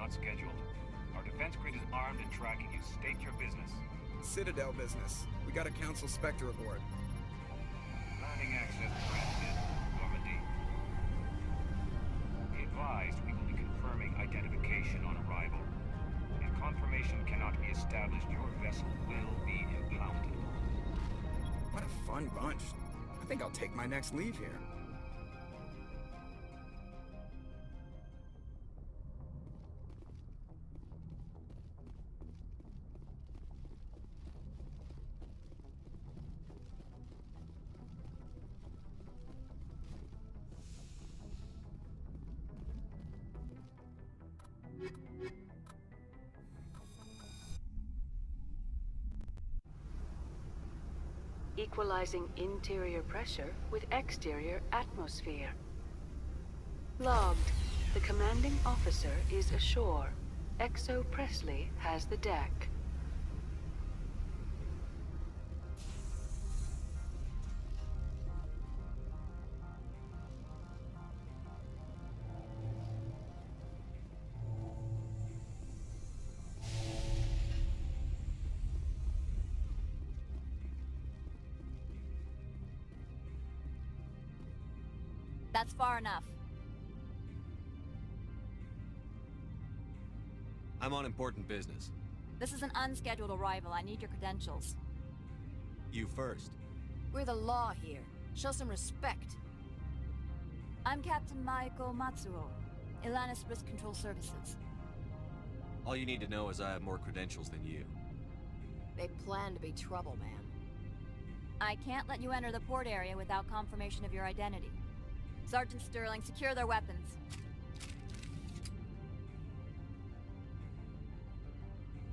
not scheduled. Our defense grid is armed and tracking you. State your business. Citadel business. We got a Council Spectre aboard. Landing access granted. Normandy. Be advised, we will be confirming identification on arrival. If confirmation cannot be established, your vessel will be impounded. What a fun bunch. I think I'll take my next leave here. Equalizing interior pressure with exterior atmosphere. Logged. The commanding officer is ashore. Exo Presley has the deck. That's far enough. I'm on important business. This is an unscheduled arrival. I need your credentials. You first. We're the law here. Show some respect. I'm Captain Maiko Matsuo, Ilanis Risk Control Services. All you need to know is I have more credentials than you. They plan to be trouble, man. I can't let you enter the port area without confirmation of your identity. Sergeant Sterling, secure their weapons.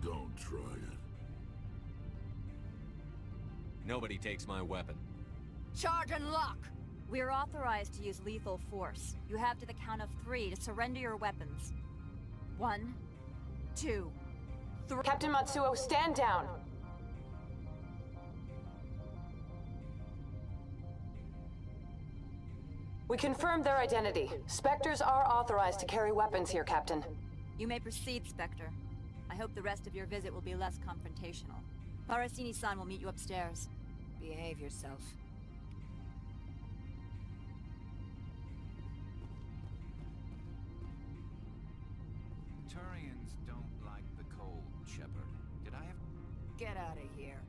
Don't try it. Nobody takes my weapon. Charge and lock! We're authorized to use lethal force. You have to the count of 3 to surrender your weapons. 1, 2, 3. Captain Matsuo, stand down! We confirmed their identity. Spectres are authorized to carry weapons here, Captain. You may proceed, Spectre. I hope the rest of your visit will be less confrontational. Parasini-san will meet you upstairs. Behave yourself. Turians don't like the cold, Shepard. Did I have... Get out of here.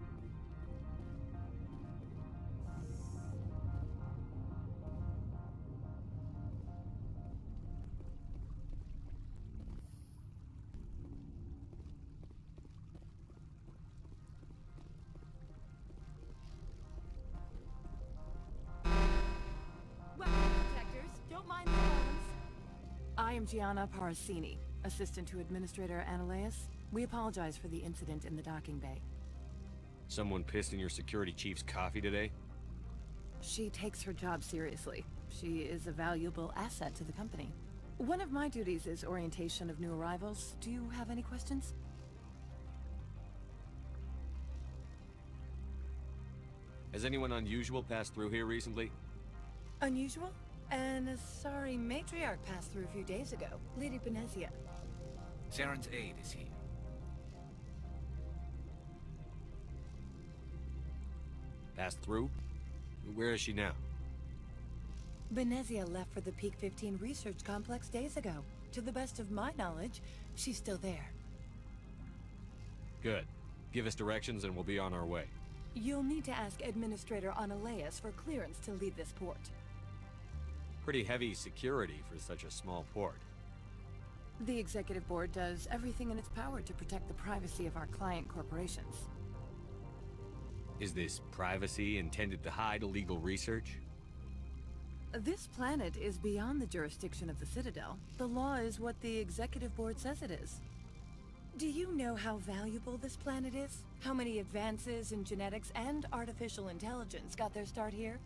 I am Gianna Parasini, assistant to Administrator Analeas. We apologize for the incident in the docking bay. Someone pissed in your security chief's coffee today? She takes her job seriously. She is a valuable asset to the company. One of my duties is orientation of new arrivals. Do you have any questions? Has anyone unusual passed through here recently? Unusual? And a sorry matriarch passed through a few days ago. Lady Benezia. Saren's aide is here. Passed through? Where is she now? Benezia left for the Peak 15 research complex days ago. To the best of my knowledge, she's still there. Good. Give us directions and we'll be on our way. You'll need to ask Administrator Analeas for clearance to leave this port. Pretty heavy security for such a small port. The Executive Board does everything in its power to protect the privacy of our client corporations. Is this privacy intended to hide illegal research? This planet is beyond the jurisdiction of the Citadel. The law is what the Executive Board says it is. Do you know how valuable this planet is? How many advances in genetics and artificial intelligence got their start here?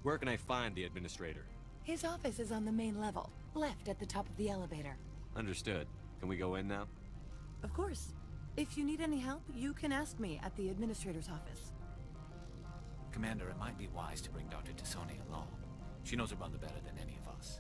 Where can I find the Administrator? His office is on the main level, left at the top of the elevator. Understood. Can we go in now? Of course. If you need any help, you can ask me at the Administrator's office. Commander, it might be wise to bring Dr. Tassoni along. She knows her mother better than any of us.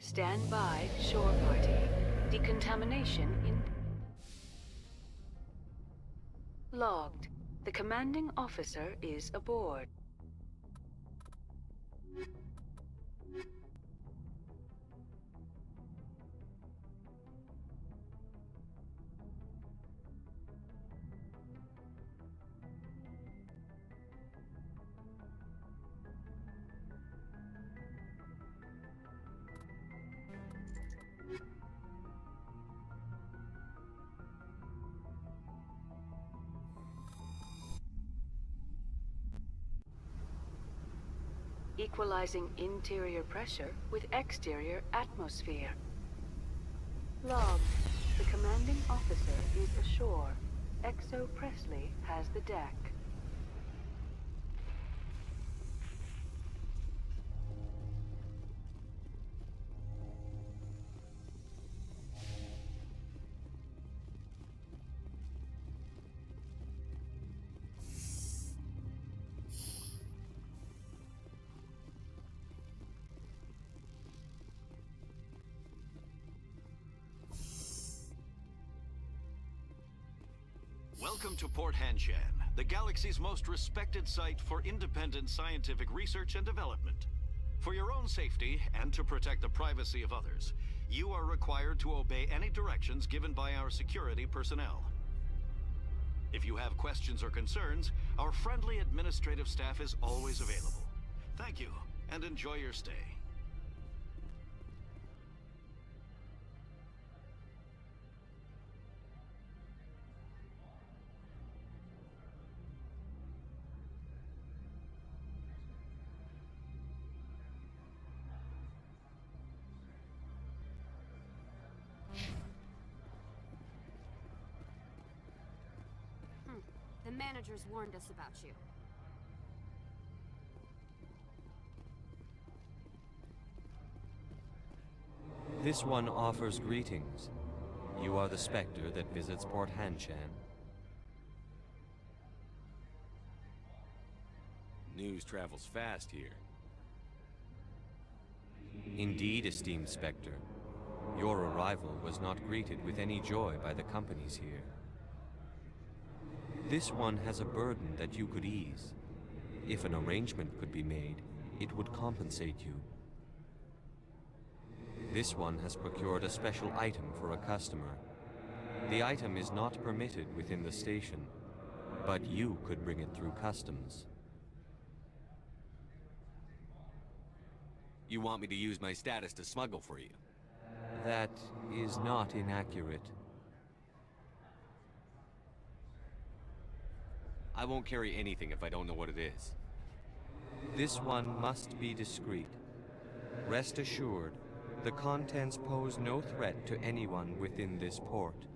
Stand by, shore party. Decontamination in... Logged. The commanding officer is aboard. Equalizing interior pressure with exterior atmosphere. Logged. The commanding officer is ashore. XO Presley has the deck. Welcome to Port Hanshan, the galaxy's most respected site for independent scientific research and development. For your own safety and to protect the privacy of others, you are required to obey any directions given by our security personnel. If you have questions or concerns, our friendly administrative staff is always available. Thank you, and enjoy your stay. The managers warned us about you. This one offers greetings. You are the Spectre that visits Port Hanshan. News travels fast here. Indeed, esteemed Spectre. Your arrival was not greeted with any joy by the companies here. This one has a burden that you could ease. If an arrangement could be made, it would compensate you. This one has procured a special item for a customer. The item is not permitted within the station, but you could bring it through customs. You want me to use my status to smuggle for you? That is not inaccurate. I won't carry anything if I don't know what it is. This one must be discreet. Rest assured, the contents pose no threat to anyone within this port.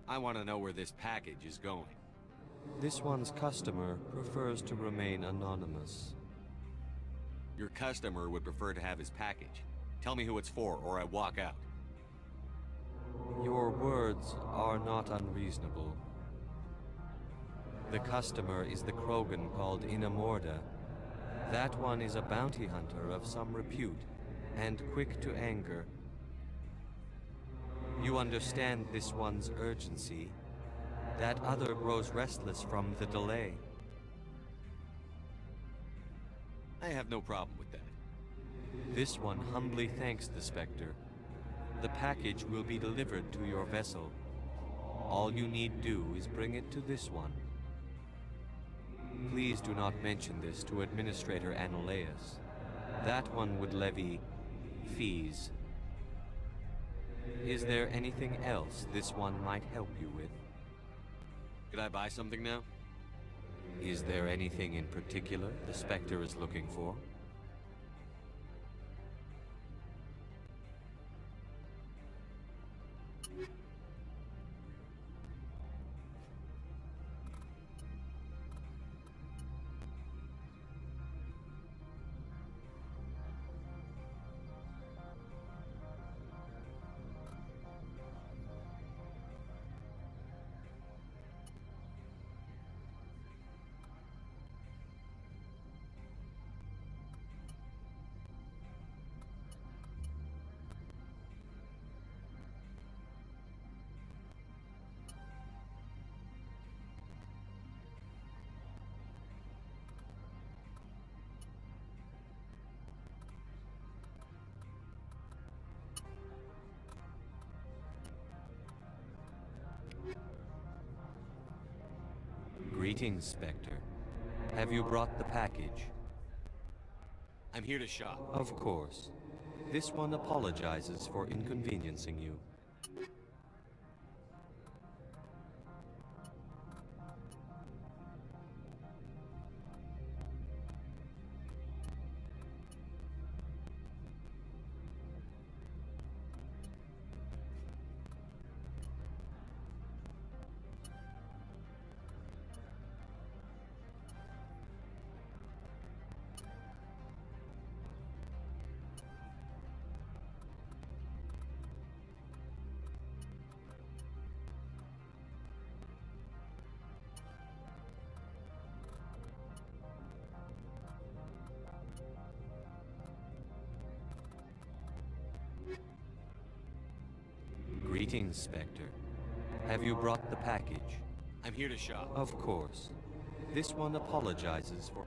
I want to know where this package is going. This one's customer prefers to remain anonymous. Your customer would prefer to have his package. Tell me who it's for, or I walk out. Your words are not unreasonable. The customer is the Krogan called Inamorda. That one is a bounty hunter of some repute, and quick to anger. You understand this one's urgency. That other grows restless from the delay. I have no problem with that. This one humbly thanks the Spectre. The package will be delivered to your vessel. All you need do is bring it to this one. Please do not mention this to Administrator Anoleus. That one would levy fees. Is there anything else this one might help you with? Could I buy something now? Is there anything in particular the Spectre is looking for? Greetings, Spectre. Have you brought the package? I'm here to shop. Of course. This one apologizes for inconveniencing you. Greetings, Spectre. Have you brought the package? I'm here to shop. Of course. This one apologizes for...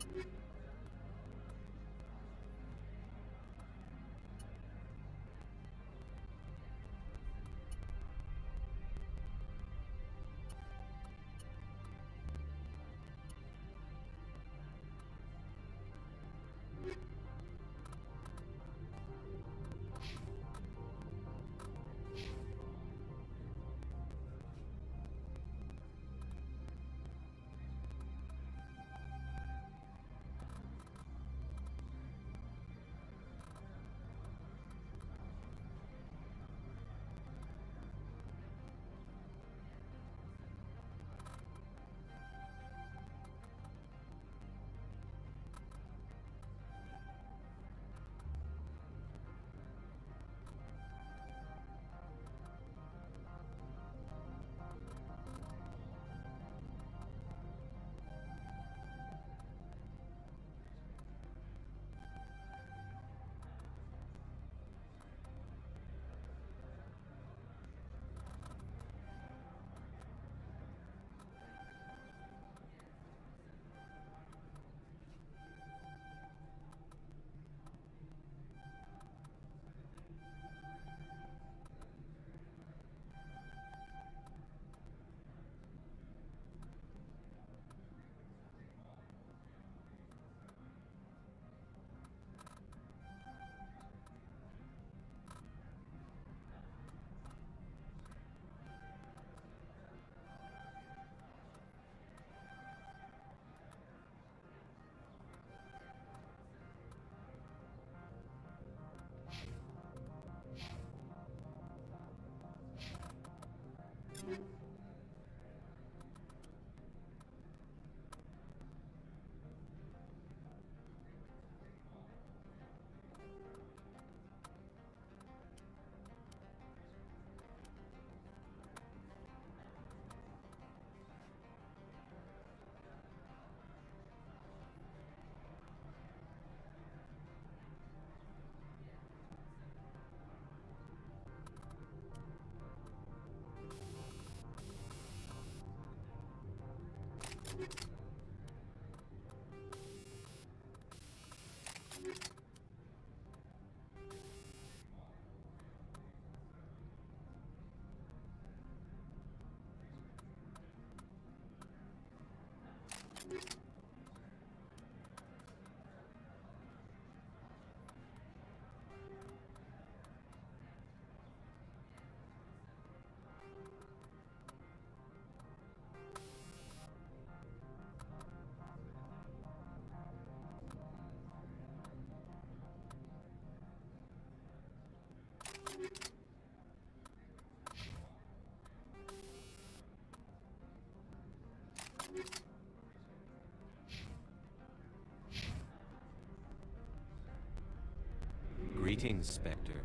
Greetings, Spectre.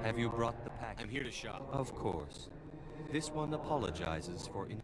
Have you brought the package? I'm here to shop. Of course. This one apologizes for in...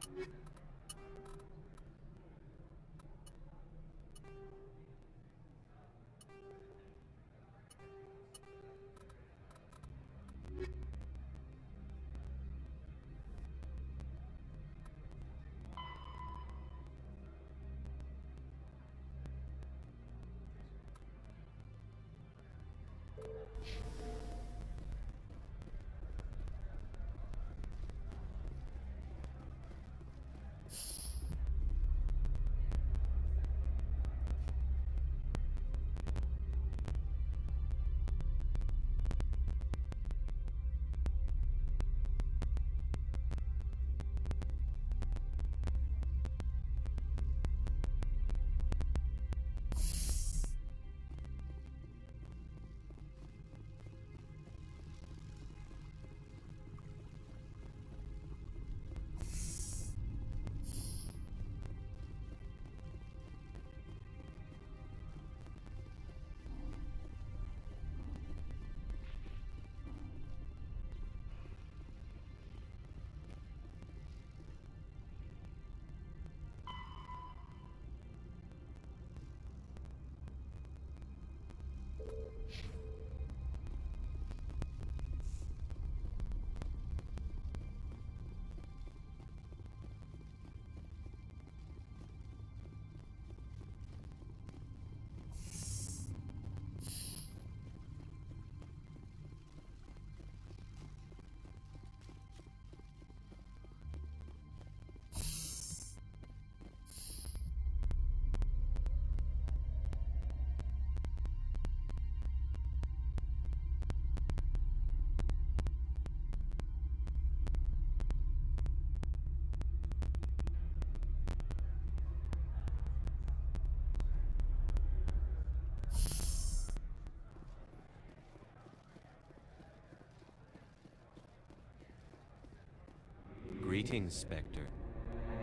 Greetings, Spectre.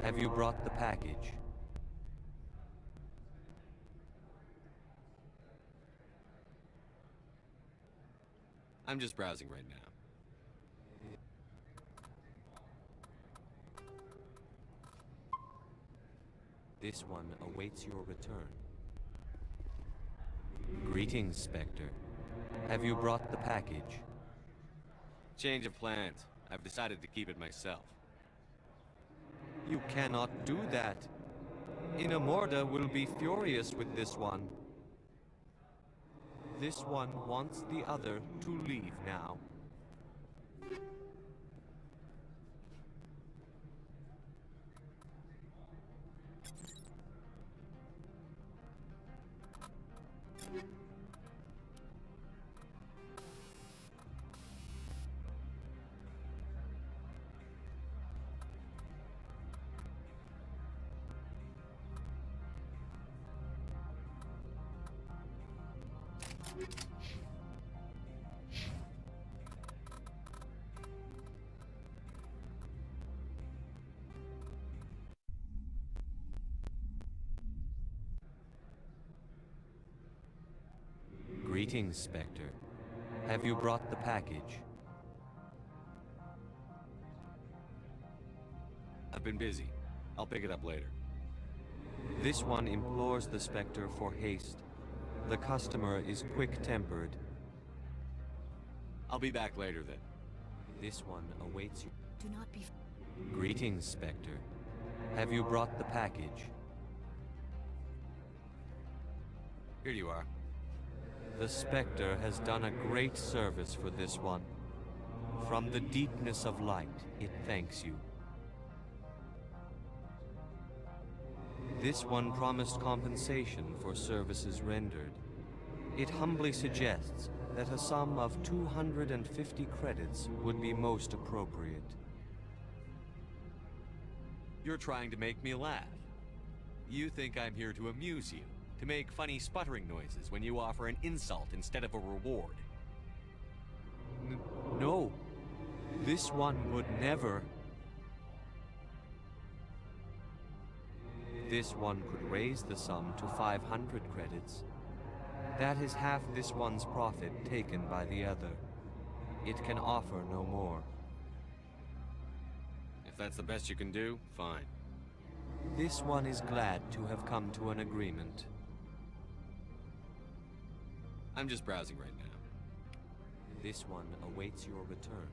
Have you brought the package? I'm just browsing right now. This one awaits your return. Greetings, Spectre. Have you brought the package? Change of plans. I've decided to keep it myself. You cannot do that. Inamorda will be furious with this one. This one wants the other to leave now. Greetings, Spectre. Have you brought the package? I've been busy. I'll pick it up later. This one implores the Spectre for haste. The customer is quick-tempered. I'll be back later then. This one awaits you. Do not be... Greetings, Spectre. Have you brought the package? Here you are. The Spectre has done a great service for this one. From the deepness of light, it thanks you. This one promised compensation for services rendered. It humbly suggests that a sum of 250 credits would be most appropriate. You're trying to make me laugh. You think I'm here to amuse you, to make funny sputtering noises when you offer an insult instead of a reward. No. This one would never. This one could raise the sum to 500 credits. That is half this one's profit taken by the other. It can offer no more. If that's the best you can do, fine. This one is glad to have come to an agreement. I'm just browsing right now. This one awaits your return.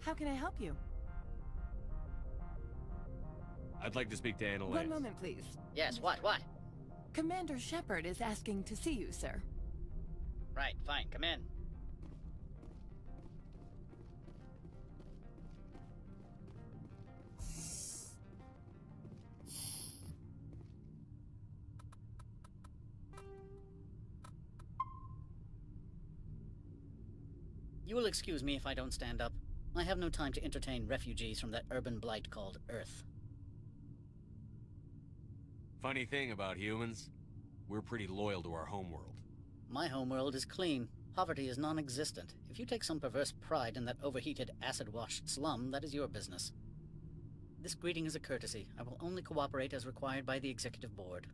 How can I help you? I'd like to speak to Annalise. One moment, please. Yes, what? Commander Shepard is asking to see you, sir. Right, fine, come in. You will excuse me if I don't stand up. I have no time to entertain refugees from that urban blight called Earth. Funny thing about humans, we're pretty loyal to our homeworld. My homeworld is clean. Poverty is non-existent. If you take some perverse pride in that overheated, acid-washed slum, that is your business. This greeting is a courtesy. I will only cooperate as required by the Executive Board.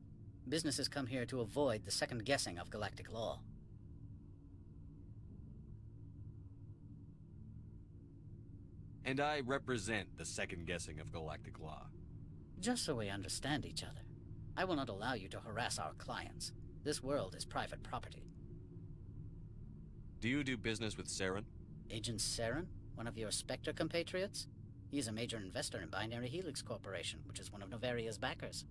Businesses come here to avoid the second guessing of galactic law. And I represent the second guessing of galactic law. Just so we understand each other, I will not allow you to harass our clients. This world is private property. Do you do business with Saren? Agent Saren? One of your Spectre compatriots? He is a major investor in Binary Helix Corporation, which is one of Noveria's backers.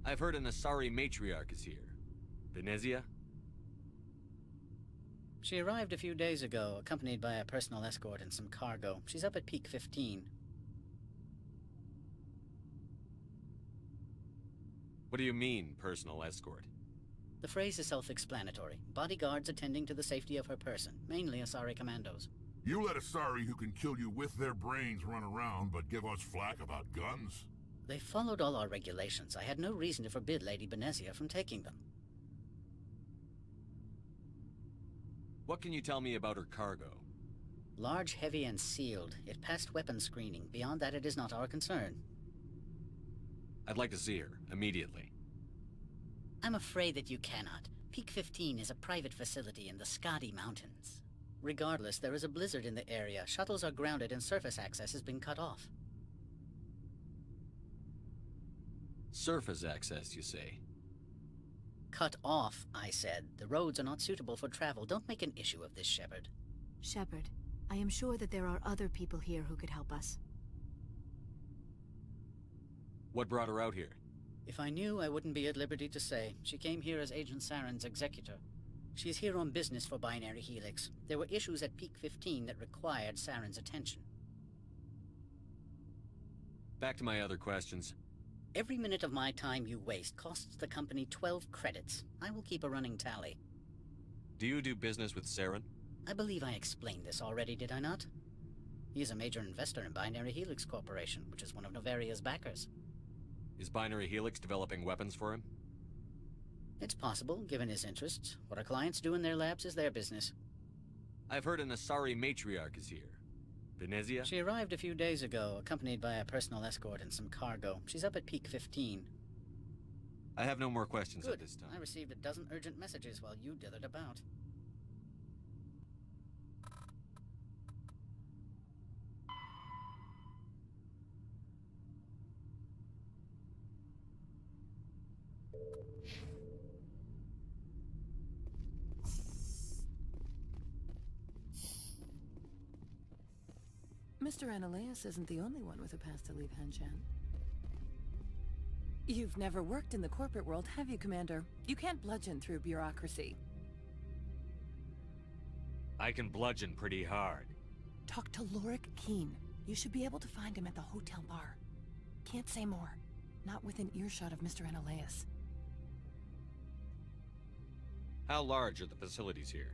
I've heard an Asari matriarch is here. Venezia? She arrived a few days ago, accompanied by a personal escort and some cargo. She's up at Peak 15. What do you mean, personal escort? The phrase is self-explanatory. Bodyguards attending to the safety of her person, mainly Asari commandos. You let Asari who can kill you with their brains run around, but give us flack about guns? They followed all our regulations. I had no reason to forbid Lady Benezia from taking them. What can you tell me about her cargo? Large, heavy, and sealed. It passed weapons screening. Beyond that, it is not our concern. I'd like to see her, immediately. I'm afraid that you cannot. Peak 15 is a private facility in the Skadi Mountains. Regardless, there is a blizzard in the area. Shuttles are grounded and surface access has been cut off. Surface access, you say? Cut off, I said. The roads are not suitable for travel. Don't make an issue of this, Shepard. Shepard, I am sure that there are other people here who could help us. What brought her out here? If I knew, I wouldn't be at liberty to say. She came here as Agent Saren's executor. She's here on business for Binary Helix. There were issues at Peak 15 that required Saren's attention. Back to my other questions. Every minute of my time you waste costs the company 12 credits. I will keep a running tally. Do you do business with Saren? I believe I explained this already, did I not? He is a major investor in Binary Helix Corporation, which is one of Noveria's backers. Is Binary Helix developing weapons for him? It's possible, given his interests. What our clients do in their labs is their business. I've heard an Asari matriarch is here. Venezia? She arrived a few days ago, accompanied by a personal escort and some cargo. She's up at Peak 15. I have no more questions Good. at this time. I received a dozen urgent messages while you dithered about. Mr. Annaleas isn't the only one with a pass to leave Hanshan. You've never worked in the corporate world, have you, Commander? You can't bludgeon through bureaucracy. I can bludgeon pretty hard. Talk to Lorik Keen. You should be able to find him at the hotel bar. Can't say more. Not within earshot of Mr. Annaleas. How large are the facilities here?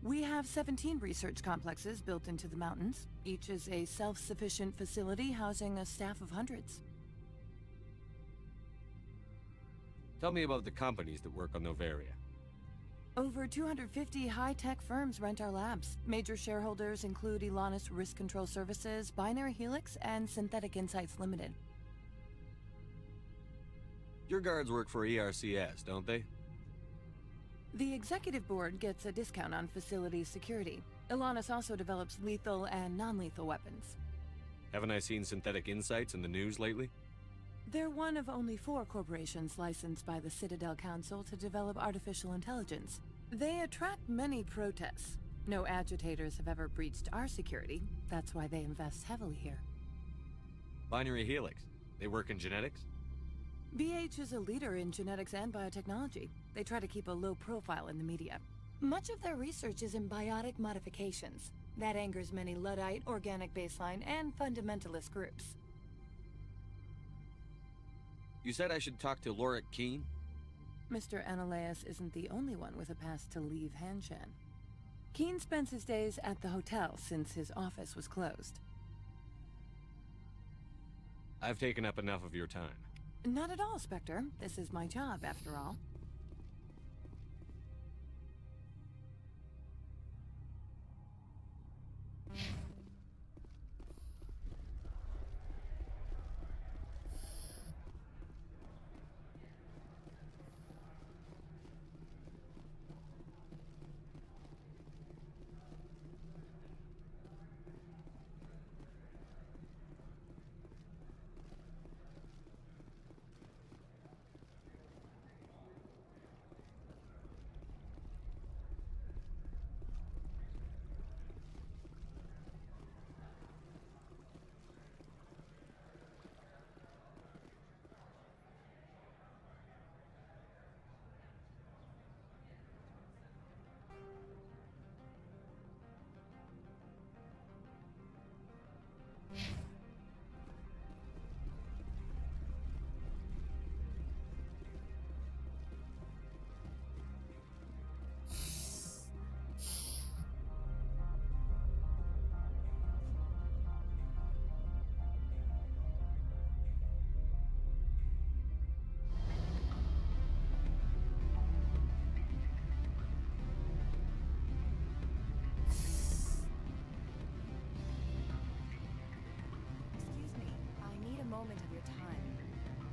We have 17 research complexes built into the mountains. Each is a self-sufficient facility housing a staff of hundreds. Tell me about the companies that work on Noveria. Over 250 high-tech firms rent our labs. Major shareholders include Elanis Risk Control Services, Binary Helix, and Synthetic Insights Limited. Your guards work for ERCS, don't they? The executive board gets a discount on facility security. Elanis also develops lethal and non-lethal weapons. Haven't I seen Synthetic Insights in the news lately? They're one of only 4 corporations licensed by the Citadel Council to develop artificial intelligence. They attract many protests. No agitators have ever breached our security. That's why they invest heavily here. Binary Helix. They work in genetics? BH is a leader in genetics and biotechnology. They try to keep a low profile in the media. Much of their research is in biotic modifications. That angers many Luddite, organic baseline, and fundamentalist groups. You said I should talk to Lorik Keen? Mr. Annaleas isn't the only one with a pass to leave Hanshan. Keen spends his days at the hotel since his office was closed. I've taken up enough of your time. Not at all, Spectre. This is my job, after all.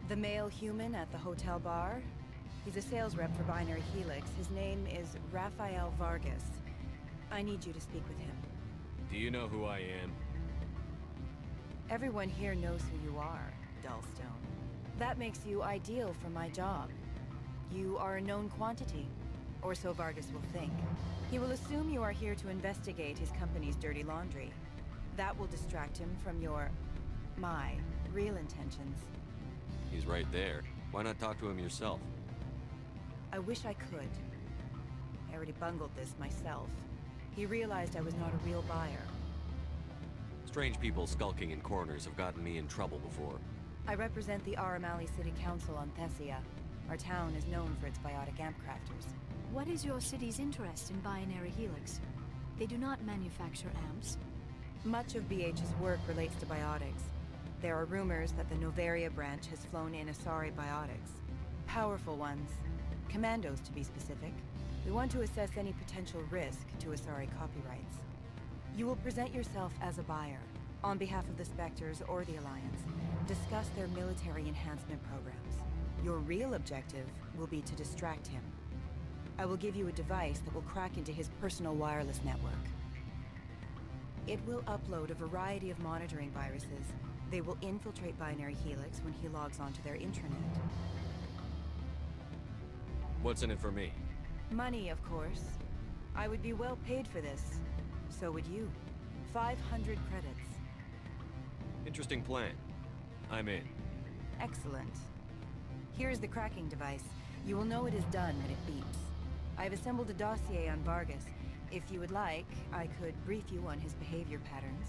The male human at the hotel bar? He's a sales rep for Binary Helix. His name is Rafael Vargas. I need you to speak with him. Do you know who I am? Everyone here knows who you are, Dullstone. That makes you ideal for my job. You are a known quantity, or so Vargas will think. He will assume you are here to investigate his company's dirty laundry. That will distract him from my real intentions. He's right there. Why not talk to him yourself? I wish I could. I already bungled this myself. He realized I was not a real buyer. Strange people skulking in corners have gotten me in trouble before. I represent the ME1LE City Council on Thessia. Our town is known for its biotic amp crafters. What is your city's interest in Binary Helix? They do not manufacture amps. Much of BH's work relates to biotics. There are rumors that the Noveria branch has flown in Asari biotics. Powerful ones. Commandos, to be specific. We want to assess any potential risk to Asari copyrights. You will present yourself as a buyer, on behalf of the Spectres or the Alliance. Discuss their military enhancement programs. Your real objective will be to distract him. I will give you a device that will crack into his personal wireless network. It will upload a variety of monitoring viruses. They will infiltrate Binary Helix when he logs onto their intranet. What's in it for me? Money, of course. I would be well paid for this. So would you. 500 credits. Interesting plan. I'm in. Excellent. Here's the cracking device. You will know it is done when it beeps. I've assembled a dossier on Vargas. If you would like, I could brief you on his behavior patterns.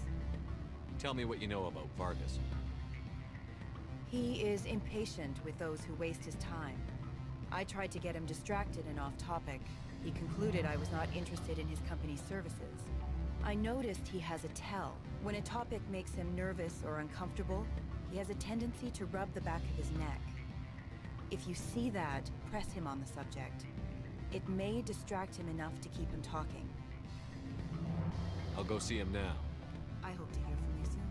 Tell me what you know about Vargas. He is impatient with those who waste his time. I tried to get him distracted and off topic. He concluded I was not interested in his company's services. I noticed he has a tell. When a topic makes him nervous or uncomfortable, he has a tendency to rub the back of his neck. If you see that, press him on the subject. It may distract him enough to keep him talking. I'll go see him now. I hope to hear from you soon.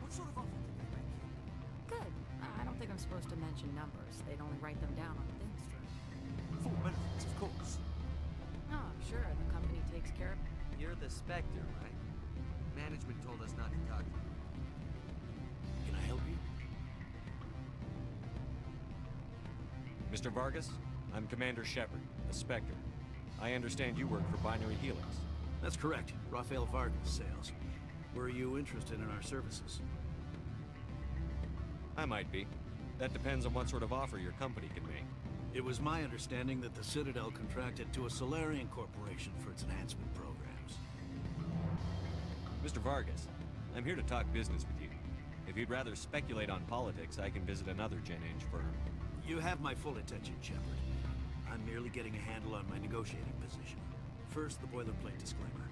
What sort of offer did they make you? Good. I don't think I'm supposed to mention numbers. They'd only write them down on thin strip. Full benefits, of course. Oh, sure. The company takes care of... You're the Spectre, right? Management told us not to talk to you. Can I help you? Mr. Vargas, I'm Commander Shepard, a Spectre. I understand you work for Binary Helix. That's correct. Rafael Vargas, sales. Were you interested in our services? I might be. That depends on what sort of offer your company can make. It was my understanding that the Citadel contracted to a Solarian corporation for its enhancement programs. Mr. Vargas, I'm here to talk business with you. If you'd rather speculate on politics, I can visit another Gen Eng firm. You have my full attention, Shepard. I'm merely getting a handle on my negotiating position. First, the boilerplate disclaimer.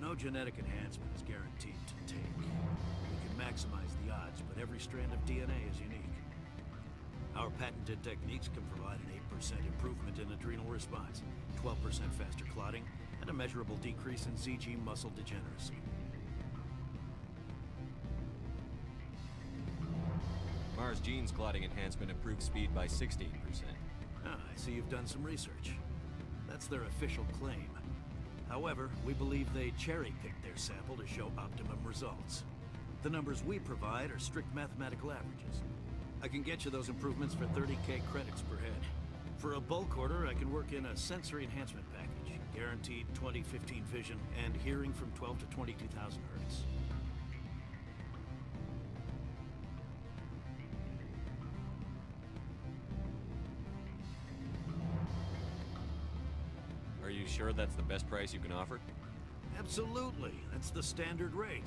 No genetic enhancement is guaranteed to take. We can maximize the odds, but every strand of DNA is unique. Our patented techniques can provide an 8% improvement in adrenal response, 12% faster clotting, and a measurable decrease in CG muscle degeneracy. Mars Gene's clotting enhancement improved speed by 16%. Ah, I see you've done some research. That's their official claim. However, we believe they cherry-picked their sample to show optimum results. The numbers we provide are strict mathematical averages. I can get you those improvements for 30K credits per head. For a bulk order, I can work in a sensory enhancement package, guaranteed 20/15 vision, and hearing from 12 to 22,000 hertz. Are you sure that's the best price you can offer? Absolutely. That's the standard rate.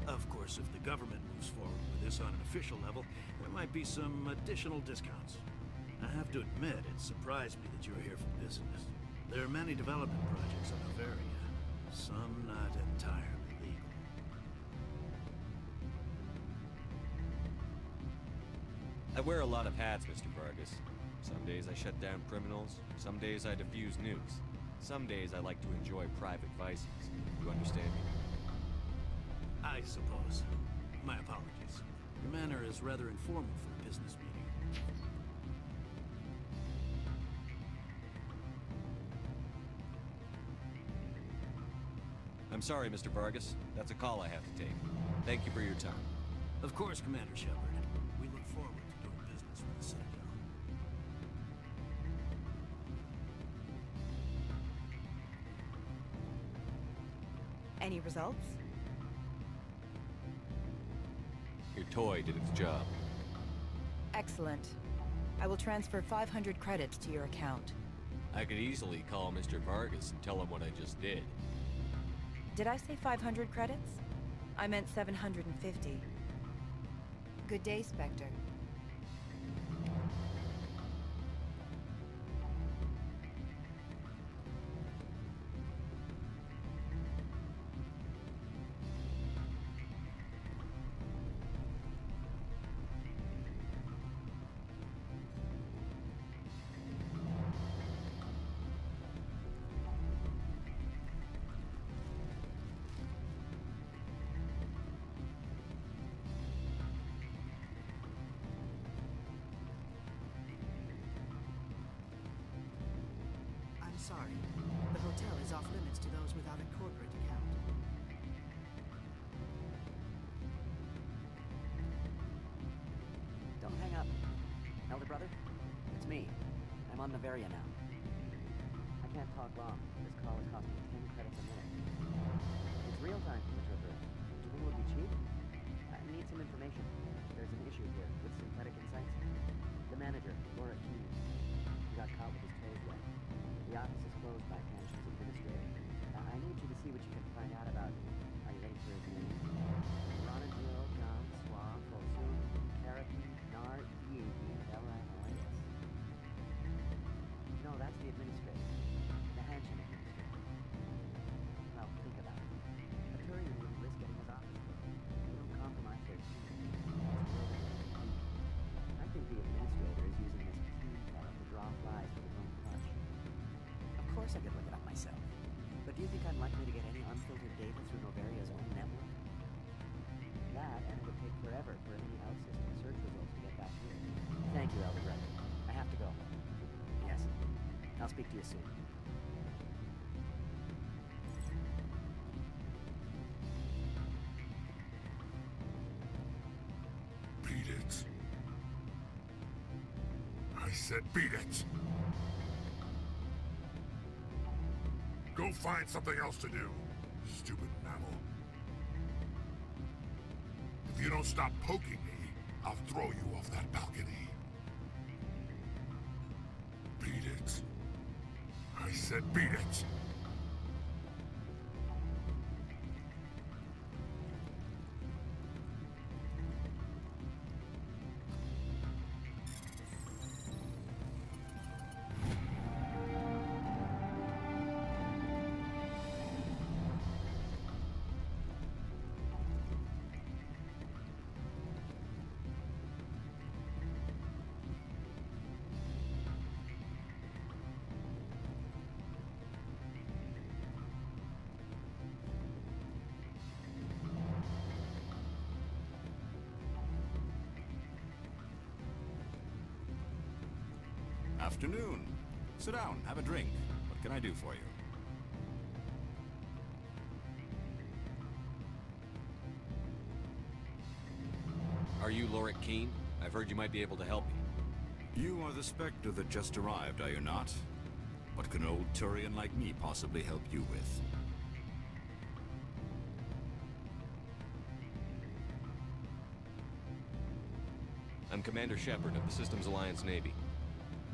Of course, if the government moves forward with this on an official level, there might be some additional discounts. I have to admit, it surprised me that you were here for business. There are many development projects on Noveria, some not entirely legal. I wear a lot of hats, Mr. Vargas. Some days I shut down criminals, some days I defuse nukes. Some days I like to enjoy private vices. You understand me? I suppose. My apologies. Your manner is rather informal for a business meeting. I'm sorry, Mr. Vargas. That's a call I have to take. Thank you for your time. Of course, Commander Shepard. We look forward to doing business with the Citadel. Any results? Your toy did its job. Excellent. I will transfer 500 credits to your account. I could easily call Mr. Vargas and tell him what I just did. Did I say 500 credits? I meant 750. Good day, Spectre. Sorry. The hotel is off limits to those without a corporate account. Don't hang up. Elder brother, it's me. I'm on Noveria now. I can't talk long. This call is costing 10 credits a minute. It's real time from the Troopers. Do you think it would be cheap? I need some information. There's an issue here with synthetic insights. The manager, Laura Keene, he got caught with his toes wet. The office is closed by Hanshin's administrator. I need you to see what you can find out about. Are you ready for his name? Ronadil Gan Swa Fosun Karakin Nar Yegi L-I-O-S. No, that's the administrator. The Hanshin administrator. Well, think about it. A Turian wouldn't risk getting his office closed. They don't compromise their team. It's real. I think the administrator is using this team file to draw flies for his own crush. Of course I could look it up myself. But do you think I'm likely to get any unfiltered data through Noveria's own network? That, and it would take forever for any out-system search results to get back here. Thank you, Elder Brother. I have to go. Yes. I'll speak to you soon. Beat it. I said beat it! Go find something else to do, stupid mammal. If you don't stop poking me, I'll throw you off that balcony. Beat it. I said beat it! Afternoon. Sit down, have a drink. What can I do for you? Are you Lorik Keene? I've heard you might be able to help me. You are the Spectre that just arrived, are you not? What can an old Turian like me possibly help you with? I'm Commander Shepard of the Systems Alliance Navy.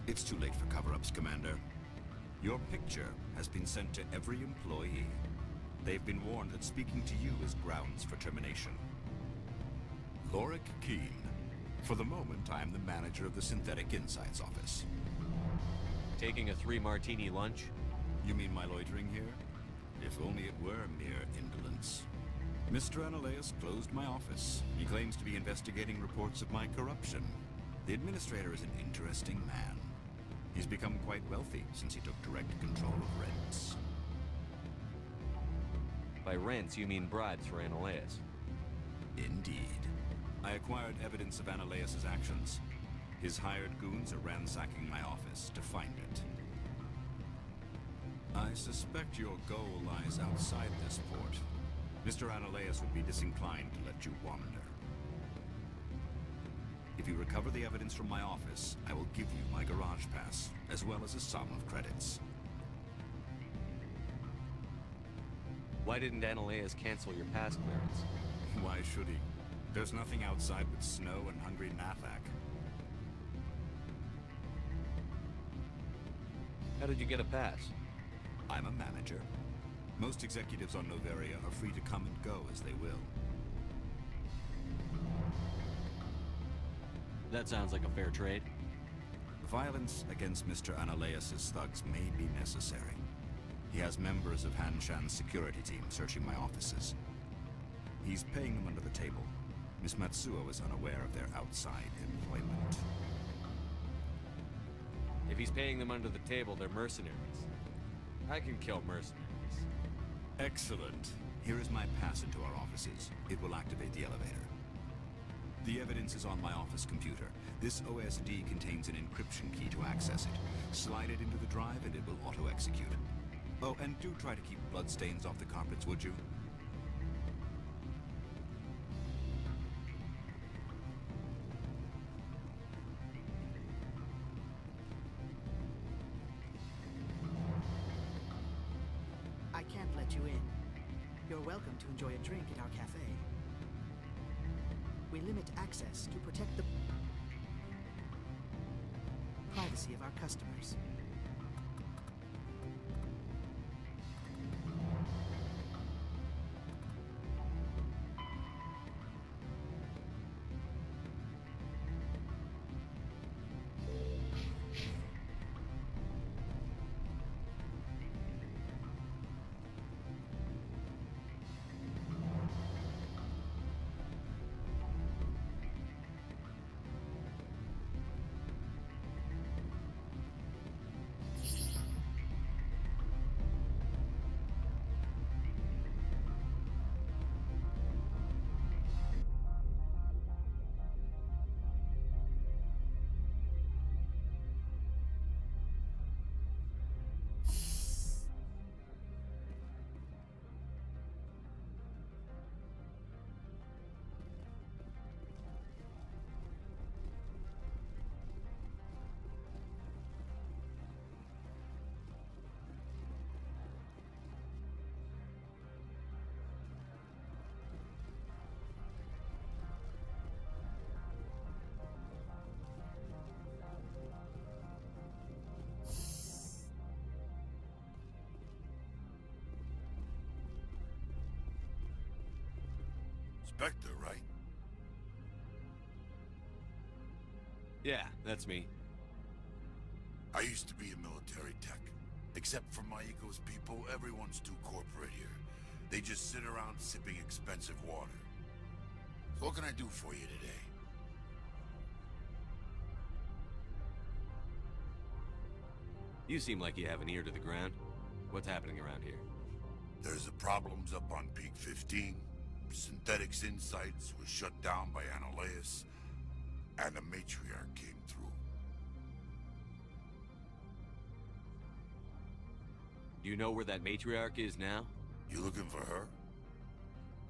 It's too late for cover-ups, Commander. Your picture has been sent to every employee. They've been warned that speaking to you is grounds for termination. Lorik Keene. For the moment, I am the manager of the Synthetic Insights Office. Taking a 3-martini lunch? You mean my loitering here? If only it were mere indolence. Mr. Analeus closed my office. He claims to be investigating reports of my corruption. The administrator is an interesting man. He's become quite wealthy since he took direct control of rents. By rents, you mean bribes for Analeas. Indeed. I acquired evidence of Analeas' actions. His hired goons are ransacking my office to find it. I suspect your goal lies outside this port. Mr. Analeas would be disinclined to let you wander. If you recover the evidence from my office, I will give you my garage pass, as well as a sum of credits. Why didn't Analeas cancel your pass clearance? Why should he? There's nothing outside but snow and hungry Nathak. How did you get a pass? I'm a manager. Most executives on Noveria are free to come and go as they will. That sounds like a fair trade. Violence against Mr. Analeas' thugs may be necessary. He has members of Han Shan's security team searching my offices. He's paying them under the table. Miss Matsuo is unaware of their outside employment. If he's paying them under the table, they're mercenaries. I can kill mercenaries. Excellent. Here is my pass into our offices. It will activate the elevator. The evidence is on my office computer. This OSD contains an encryption key to access it. Slide it into the drive and it will auto-execute. Oh, and do try to keep bloodstains off the carpets, would you? I can't let you in. You're welcome to enjoy a drink at our cafe. We limit access to protect the privacy of our customers. Spectre, right? Yeah, that's me. I used to be a military tech. Except for Maiko's people, everyone's too corporate here. They just sit around sipping expensive water. So what can I do for you today? You seem like you have an ear to the ground. What's happening around here? There's the problems up on Peak 15. Synthetics Insights was shut down by Analeas, and the matriarch came through. Do you know where that matriarch is now? You looking for her?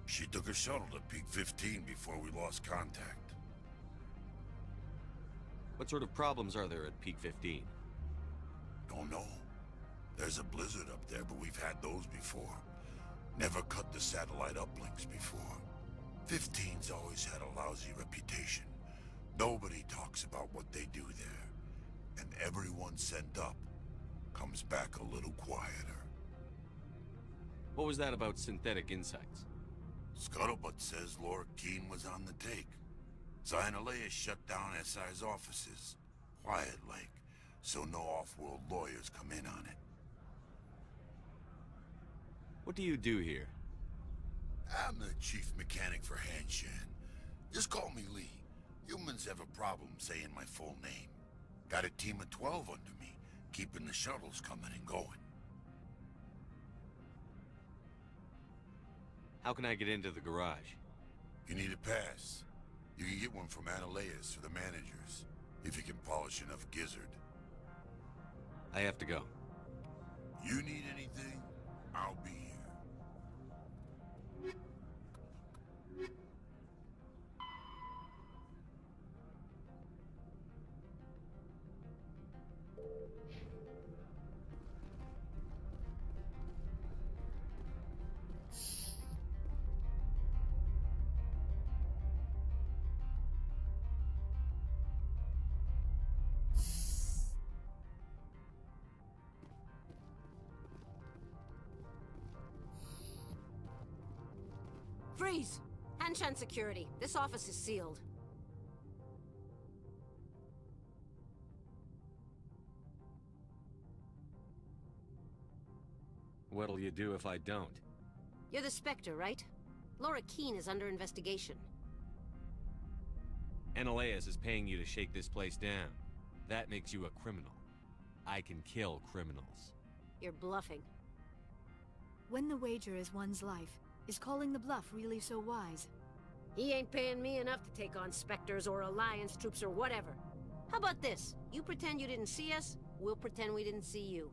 She took a shuttle to Peak 15 before we lost contact. What sort of problems are there at Peak 15? Don't know. There's a blizzard up there, but we've had those before. Never cut the satellite uplinks before. 15's always had a lousy reputation. Nobody talks about what they do there. And everyone sent up comes back a little quieter. What was that about Synthetic Insights? Scuttlebutt says Laura Keene was on the take. Analeas shut down SI's offices. Quiet like, so no off-world lawyers come in on it. What do you do here? I'm the chief mechanic for Han Shan. Just call me Lee. Humans have a problem saying my full name. Got a team of 12 under me, keeping the shuttles coming and going. How can I get into the garage? You need a pass. You can get one from Analeas or the managers, if you can polish enough gizzard. I have to go. You need anything, I'll be here. Freeze! Hanshan security. This office is sealed. What'll you do if I don't? You're the Spectre, right? Laura Keene is under investigation. Analeas is paying you to shake this place down. That makes you a criminal. I can kill criminals. You're bluffing. When the wager is one's life, is calling the bluff really so wise? He ain't paying me enough to take on Spectres or Alliance troops or whatever. How about this? You pretend you didn't see us, we'll pretend we didn't see you.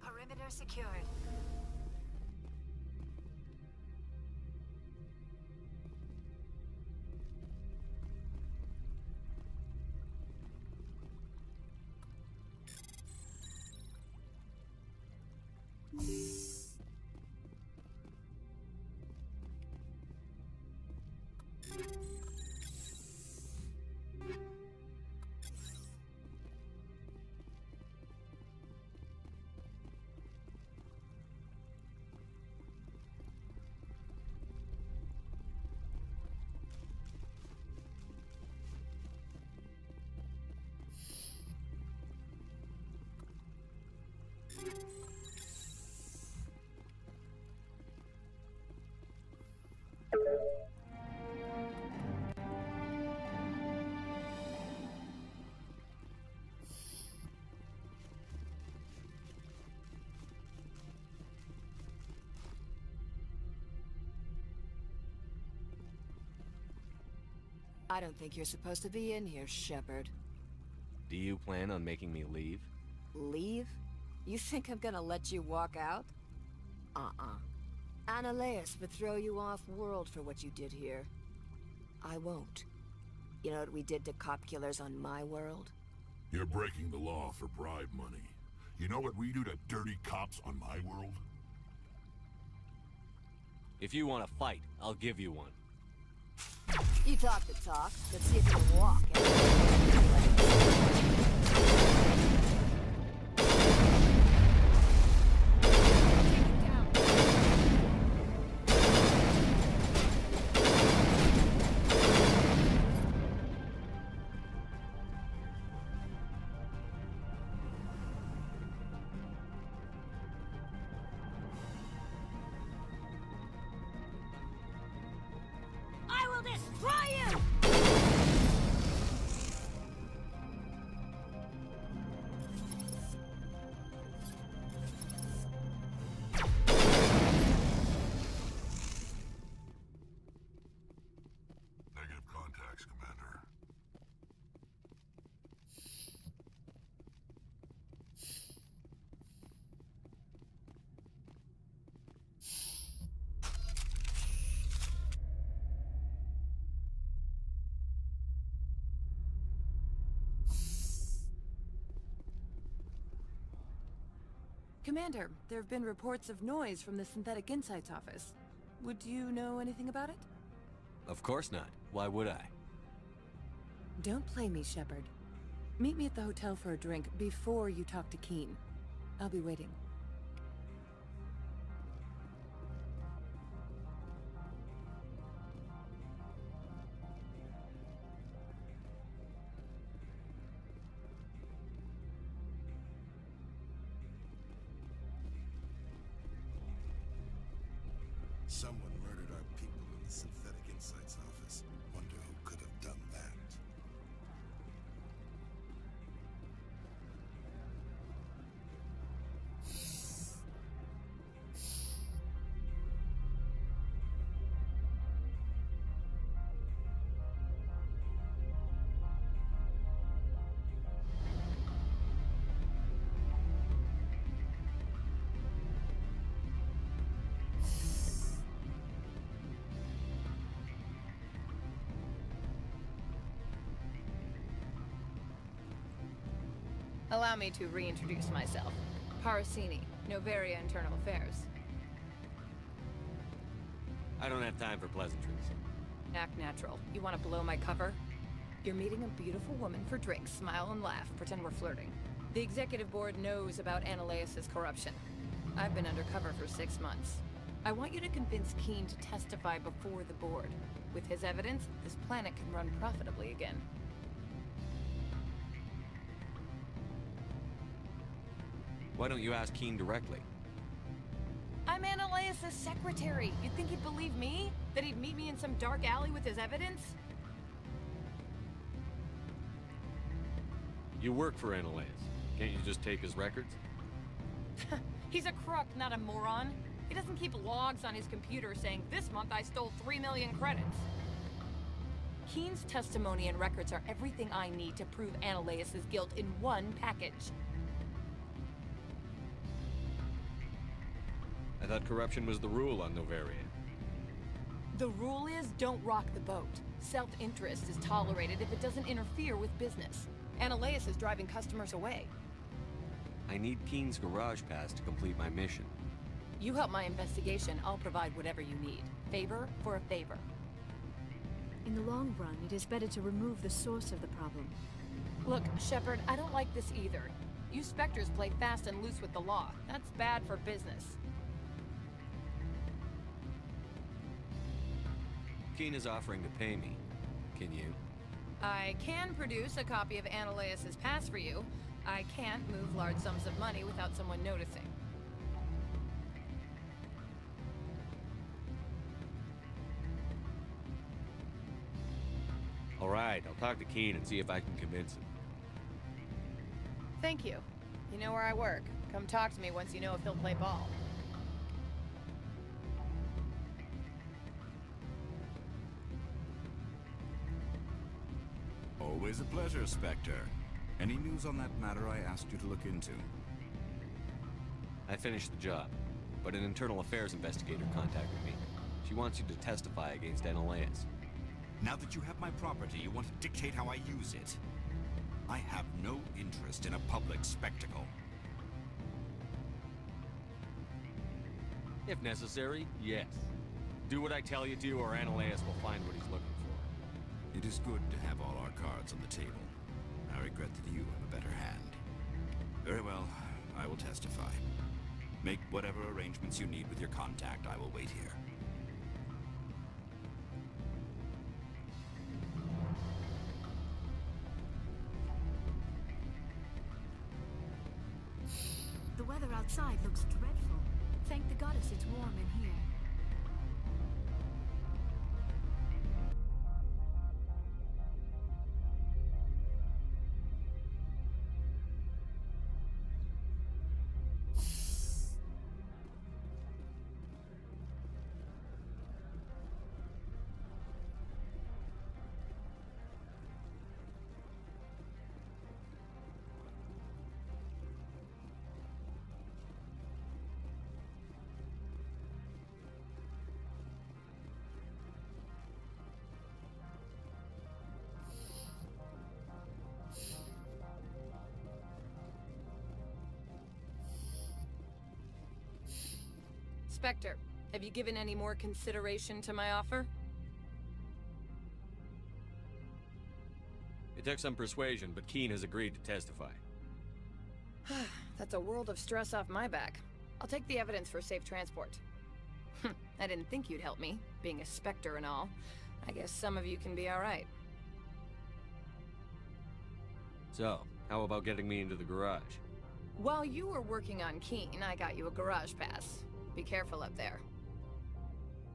Perimeter secured. I don't think you're supposed to be in here, Shepard. Do you plan on making me leave? Leave? You think I'm gonna let you walk out? Analeas would throw you off-world for what you did here. I won't. You know what we did to cop killers on my world? You're breaking the law for bribe money. You know what we do to dirty cops on my world? If you want to fight, I'll give you one. You talk the talk. Let's see if you can walk. I will destroy you! Negative contacts, Commander. Commander, there have been reports of noise from the Synthetic Insights office. Would you know anything about it? Of course not. Why would I? Don't play me, Shepard. Meet me at the hotel for a drink before you talk to Keen. I'll be waiting. Someone murdered our people in the Synthetic Insights office. Wonder who could have done that. Allow me to reintroduce myself. Parasini, Noveria Internal Affairs. I don't have time for pleasantries. Act natural. You want to blow my cover? You're meeting a beautiful woman for drinks, smile and laugh, pretend we're flirting. The executive board knows about Annaleis's corruption. I've been undercover for 6 months. I want you to convince Keen to testify before the board. With his evidence, this planet can run profitably again. Why don't you ask Keen directly? I'm Annaleis's secretary. You'd think he'd believe me? That he'd meet me in some dark alley with his evidence? You work for Annalise. Can't you just take his records? He's a crook, not a moron. He doesn't keep logs on his computer saying, this month I stole 3 million credits. Keen's testimony and records are everything I need to prove Annaleis's guilt in one package. I thought corruption was the rule on Noveria. The rule is, don't rock the boat. Self-interest is tolerated if it doesn't interfere with business. Annaleis is driving customers away. I need Keen's garage pass to complete my mission. You help my investigation, I'll provide whatever you need. Favor for a favor. In the long run, it is better to remove the source of the problem. Look, Shepard, I don't like this either. You Spectres play fast and loose with the law. That's bad for business. Keen is offering to pay me. Can you? I can produce a copy of Annaleis's pass for you. I can't move large sums of money without someone noticing. All right, I'll talk to Keen and see if I can convince him. Thank you. You know where I work. Come talk to me once you know if he'll play ball. Always a pleasure, Spectre. Any news on that matter I asked you to look into? I finished the job, but an internal affairs investigator contacted me. She wants you to testify against Annaleis. Now that you have my property, you want to dictate how I use it. I have no interest in a public spectacle. If necessary, yes. Do what I tell you to, or Analeus will find what he's looking for. It is good to have all our cards on the table. I regret that you have a better hand. Very well, I will testify. Make whatever arrangements you need with your contact. I will wait here. The weather outside looks dreadful. Thank the goddess it's warm in here. Spectre, have you given any more consideration to my offer? It took some persuasion, but Keen has agreed to testify. That's a world of stress off my back. I'll take the evidence for safe transport. I didn't think you'd help me, being a Spectre and all. I guess some of you can be alright. So, how about getting me into the garage? While you were working on Keen, I got you a garage pass. Be careful up there.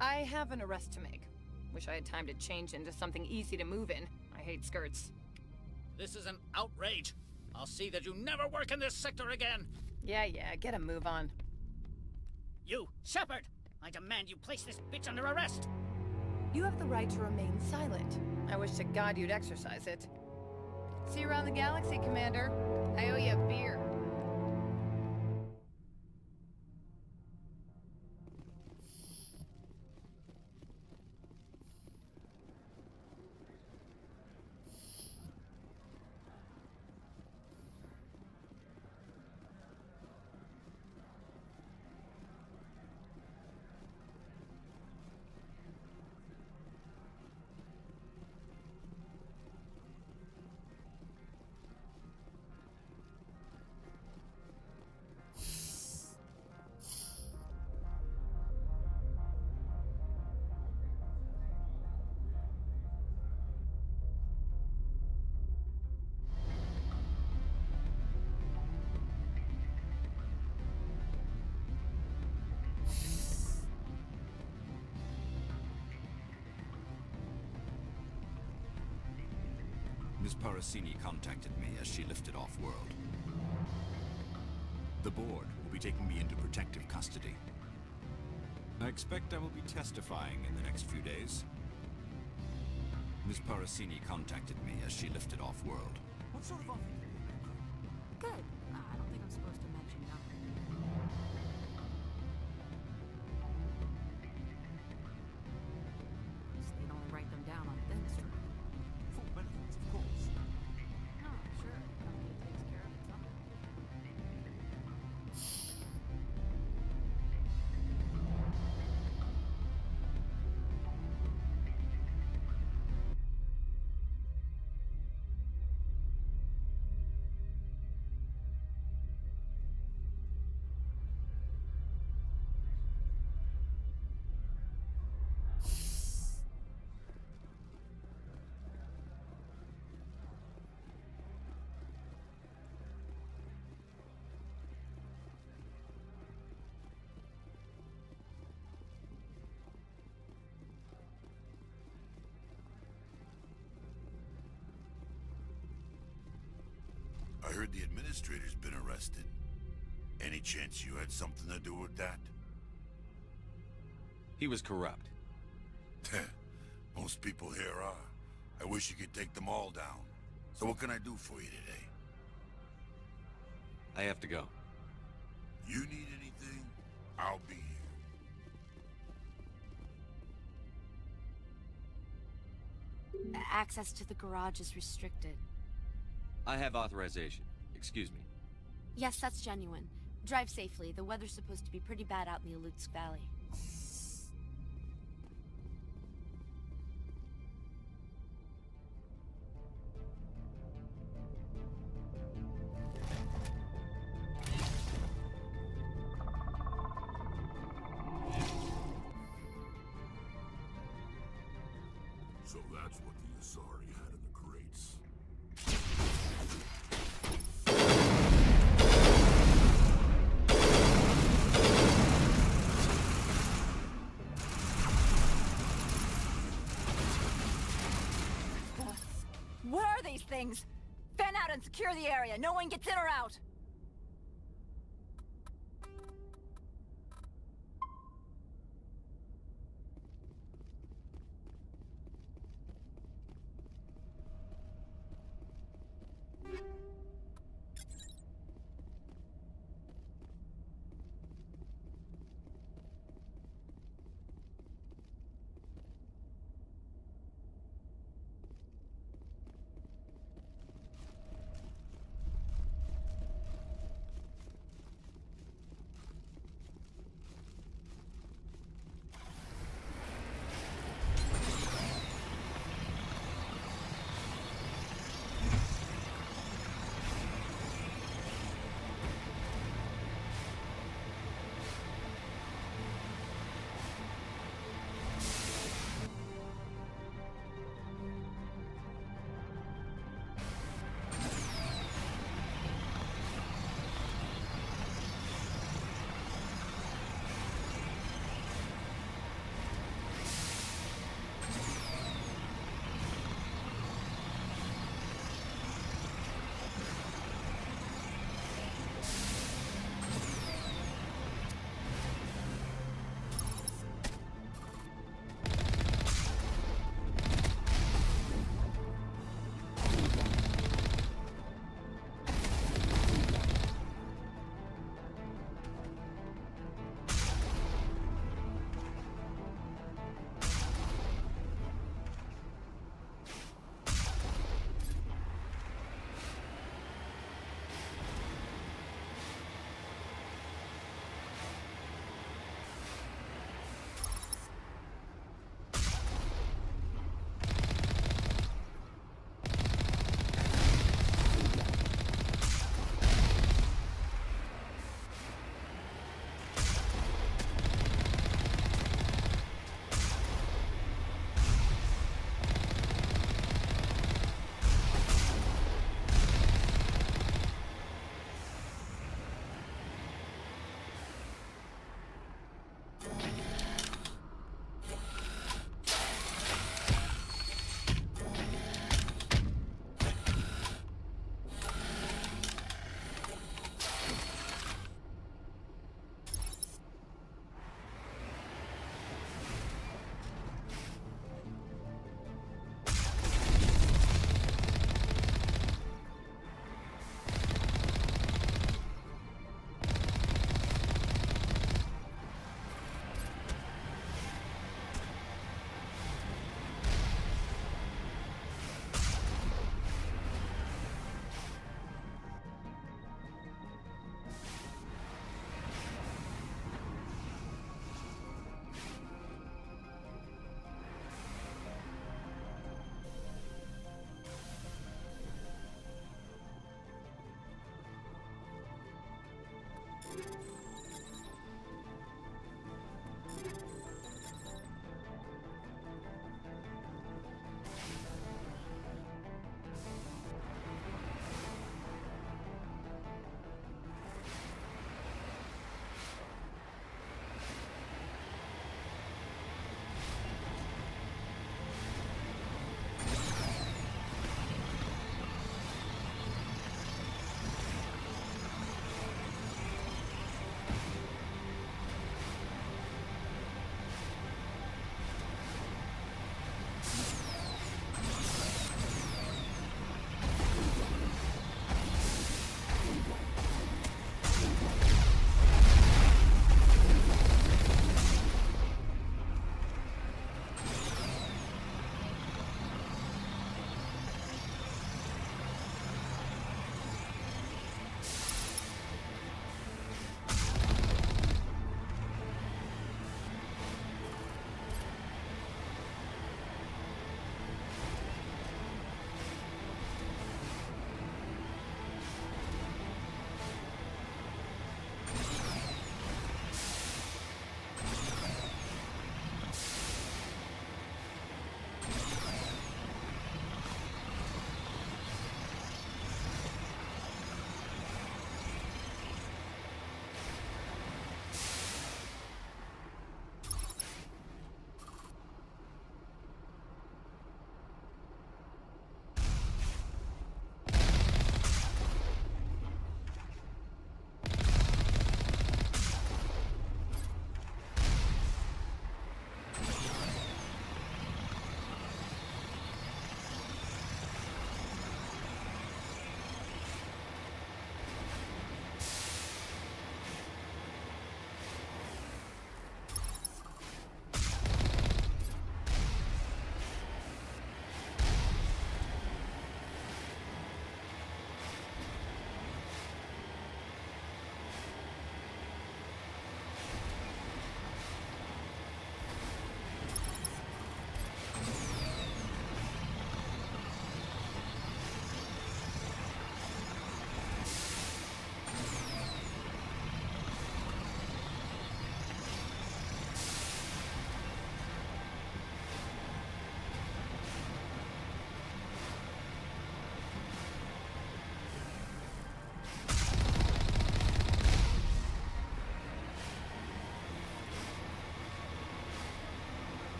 I have an arrest to make. Wish I had time to change into something easy to move in. I hate skirts. This is an outrage. I'll see that you never work in this sector again. Yeah, get a move on. You, Shepard! I demand you place this bitch under arrest! You have the right to remain silent. I wish to God you'd exercise it. See you around the galaxy, Commander. I owe you a beer. Ms. Parasini contacted me as she lifted off-world. The board will be taking me into protective custody. I expect I will be testifying in the next few days. Ms. Parasini contacted me as she lifted off-world. What sort of offer? Good. I don't think I'm supposed to mention numbers. They'd only write them down on thin string. Full benefits, of course. No, sure. The company takes care of it somehow. I heard the administrator's been arrested. Any chance you had something to do with that? He was corrupt. Most people here are. I wish you could take them all down. So what can I do for you today? I have to go. You need anything? I'll be here. Access to the garage is restricted. I have authorization. Excuse me. Yes, that's genuine. Drive safely. The weather's supposed to be pretty bad out in the Alutsk Valley. That's what the Asari had in the crates. What are these things? Fan out and secure the area. No one gets in or out.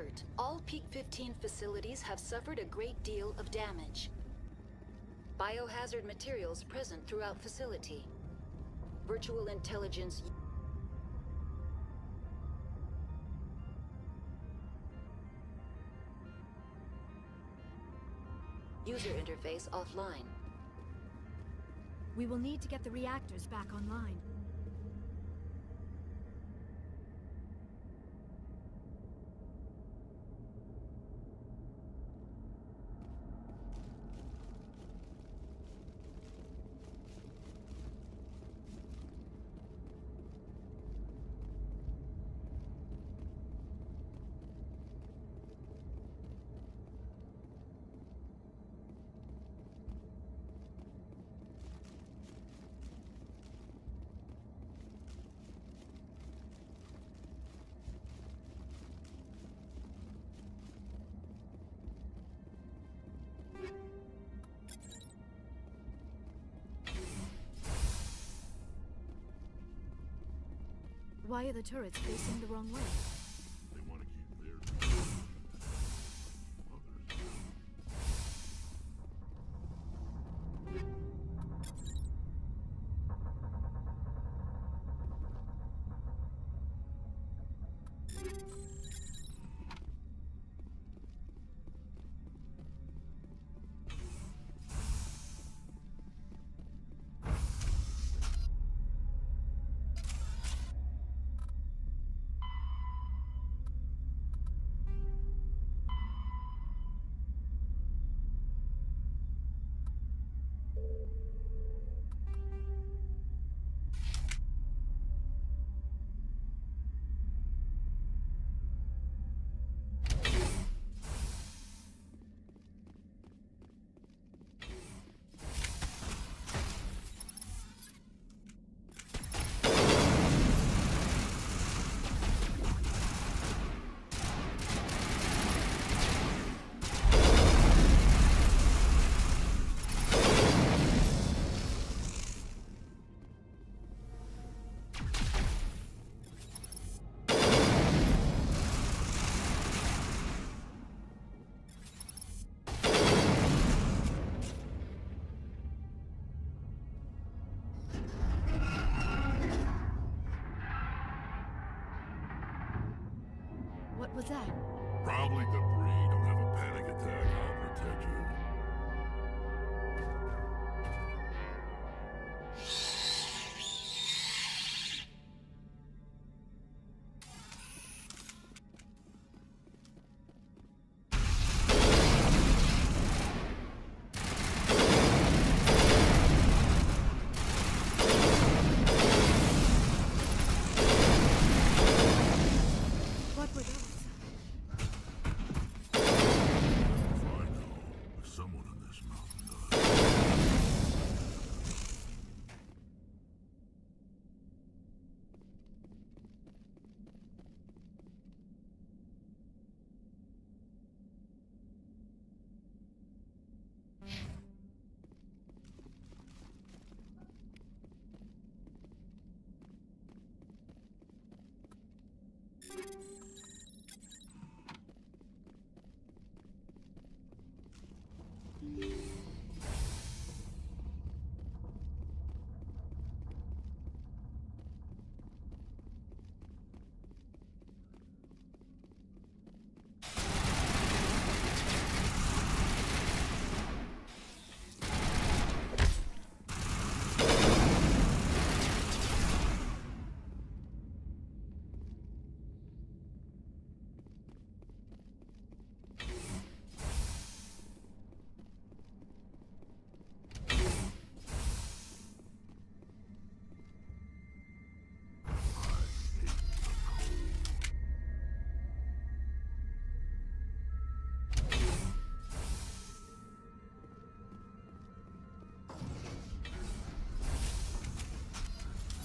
Alert. All Peak 15 facilities have suffered a great deal of damage. Biohazard materials present throughout facility. Virtual intelligence... User interface offline. We will need to get the reactors back online. Why are the turrets facing the wrong way? They want to keep their others What was that? probably debris. Don't have a panic attack. I'll protect you. What were those? Someone in this mountain does.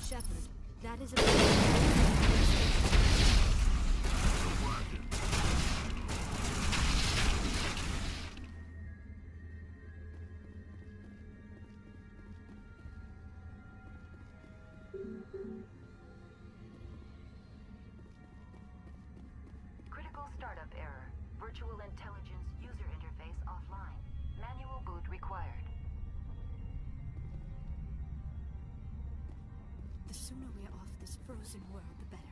Shepard, that is a... Critical startup error. The sooner we are off this frozen world, the better.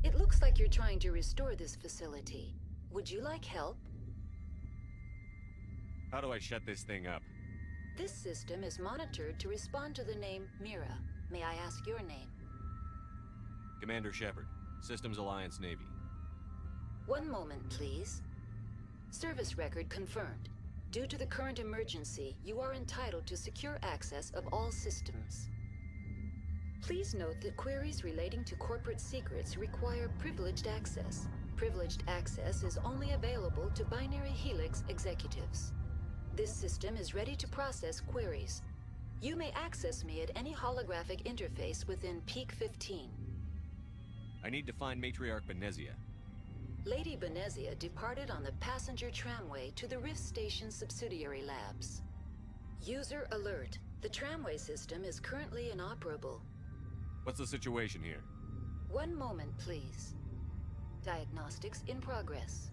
It looks like you're trying to restore this facility. Would you like help? How do I shut this thing up? This system is monitored to respond to the name Mira. May I ask your name? Commander Shepard, Systems Alliance Navy. One moment, please. Service record confirmed. Due to the current emergency, you are entitled to secure access of all systems. Please note that queries relating to corporate secrets require privileged access. Privileged access is only available to Binary Helix executives. This system is ready to process queries. You may access me at any holographic interface within Peak 15. I need to find Matriarch Benezia. Lady Benezia departed on the passenger tramway to the Rift Station subsidiary labs. User alert. The tramway system is currently inoperable. What's the situation here? One moment, please. Diagnostics in progress.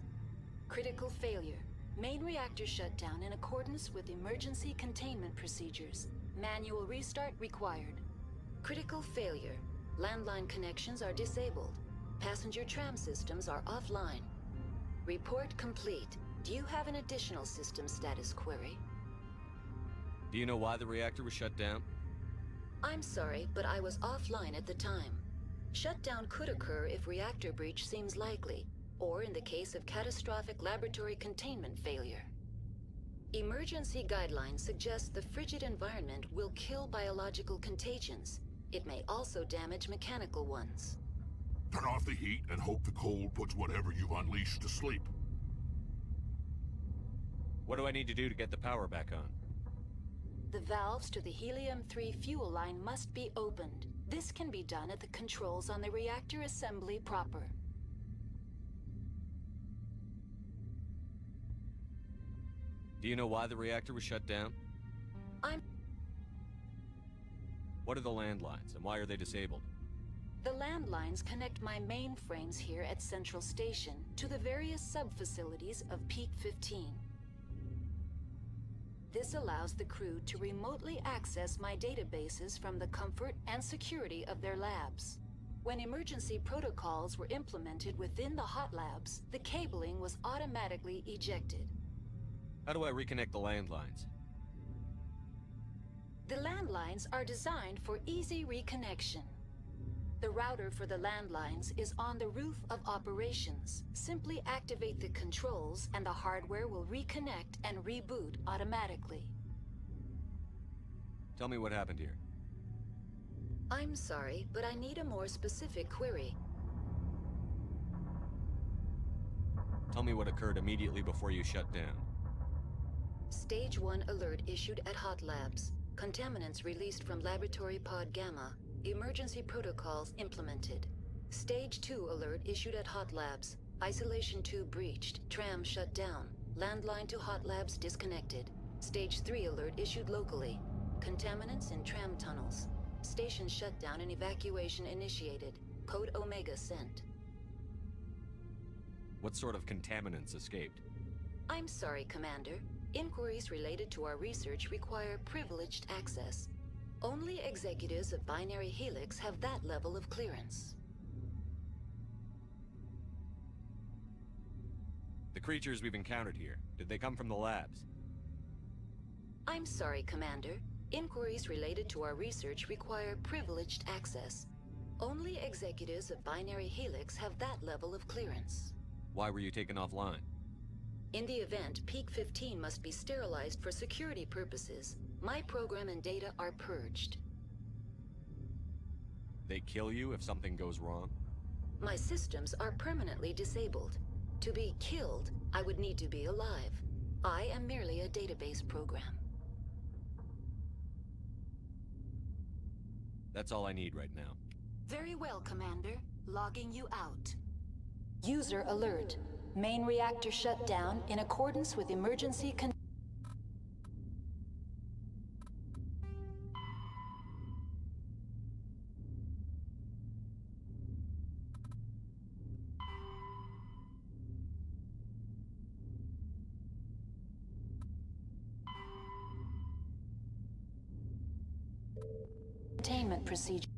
Critical failure. Main reactor shut down in accordance with emergency containment procedures. Manual restart required. Critical failure. Landline connections are disabled. Passenger tram systems are offline. Report complete. Do you have an additional system status query? Do you know why the reactor was shut down? I'm sorry, but I was offline at the time. Shutdown could occur if reactor breach seems likely, or in the case of catastrophic laboratory containment failure. Emergency guidelines suggest the frigid environment will kill biological contagions. It may also damage mechanical ones. Turn off the heat and hope the cold puts whatever you've unleashed to sleep. What do I need to do to get the power back on? The valves to the helium-3 fuel line must be opened. This can be done at the controls on the reactor assembly proper. Do you know why the reactor was shut down? What are the landlines, and why are they disabled? The landlines connect my mainframes here at Central Station to the various sub-facilities of Peak 15. This allows the crew to remotely access my databases from the comfort and security of their labs. When emergency protocols were implemented within the hot labs, the cabling was automatically ejected. How do I reconnect the landlines? The landlines are designed for easy reconnection. The router for the landlines is on the roof of operations. Simply activate the controls and the hardware will reconnect and reboot automatically. Tell me what happened here. I'm sorry, but I need a more specific query. Tell me what occurred immediately before you shut down. Stage 1 alert issued at Hot Labs. Contaminants released from Laboratory Pod Gamma. Emergency protocols implemented. Stage 2 alert issued at Hot Labs. Isolation tube breached. Tram shut down. Landline to Hot Labs disconnected. Stage 3 alert issued locally. Contaminants in tram tunnels. Station shutdown and evacuation initiated. Code Omega sent. What sort of contaminants escaped? I'm sorry, Commander. Inquiries related to our research require privileged access. Only executives of Binary Helix have that level of clearance. The creatures we've encountered here, did they come from the labs? I'm sorry, Commander. Inquiries related to our research require privileged access. Only executives of Binary Helix have that level of clearance. Why were you taken offline? In the event, Peak 15 must be sterilized for security purposes. My program and data are purged. They kill you if something goes wrong? My systems are permanently disabled. To be killed, I would need to be alive. I am merely a database program. That's all I need right now. Very well, Commander. Logging you out. User alert. Main reactor shut down in accordance with emergency containment procedure.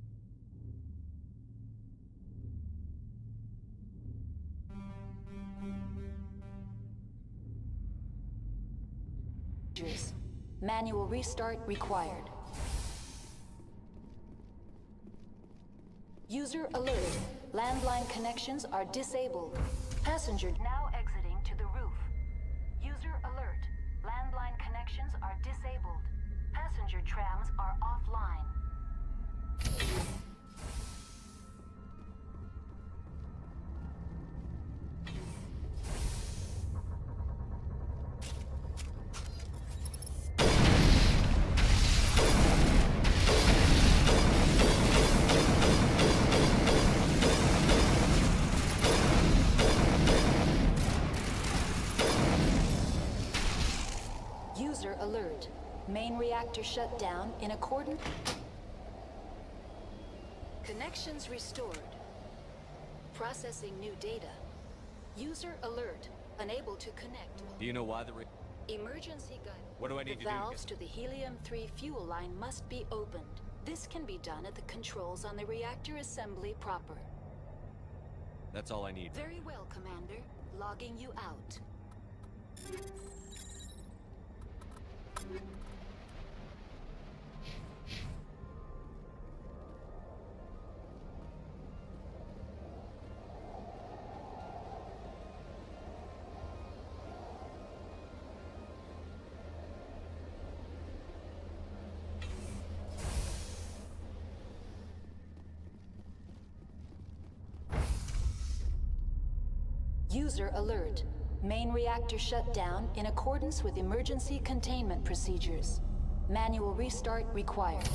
Manual restart required. User alert. Landline connections are disabled. Passenger now exiting to the roof. User alert. Landline connections are disabled. Passenger trams are offline. reactor shut down in accordance... Connections restored. Processing new data. User alert. Unable to connect. Do you know why the Emergency guide. What do I need The to do? valves to the helium-3 fuel line must be opened. This can be done at the controls on the reactor assembly proper. That's all I need. Very well, Commander. Logging you out. User alert. Main reactor shut down in accordance with emergency containment procedures. Manual restart required.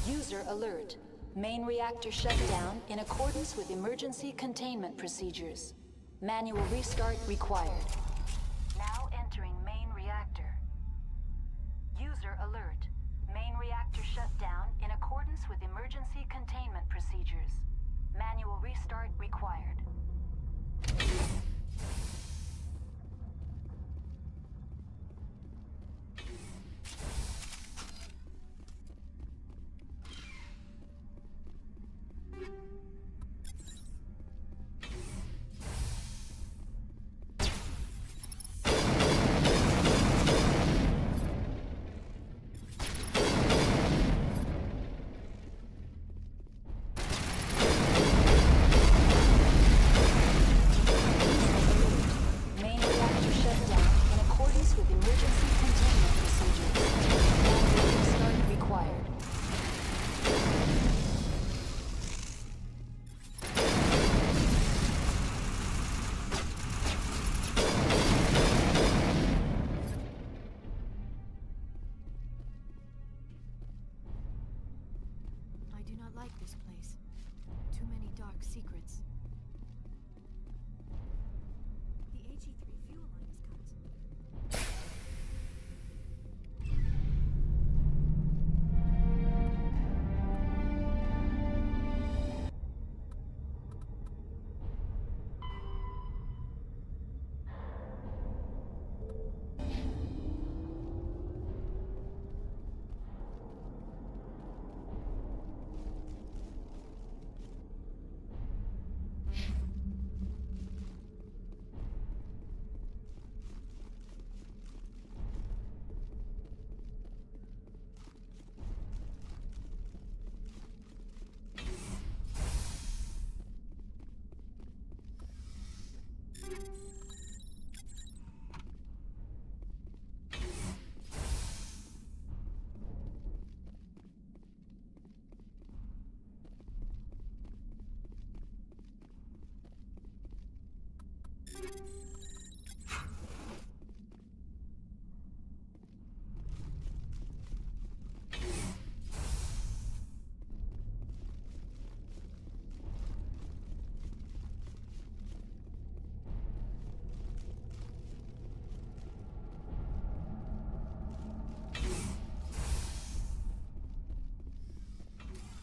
User alert. Main reactor shut down in accordance with emergency containment procedures. Manual restart required. Now entering main reactor. User alert. Main reactor shut down in accordance with emergency containment procedures. Manual restart required. I do not like this place. Too many dark secrets. The HE3 fuel line is cut.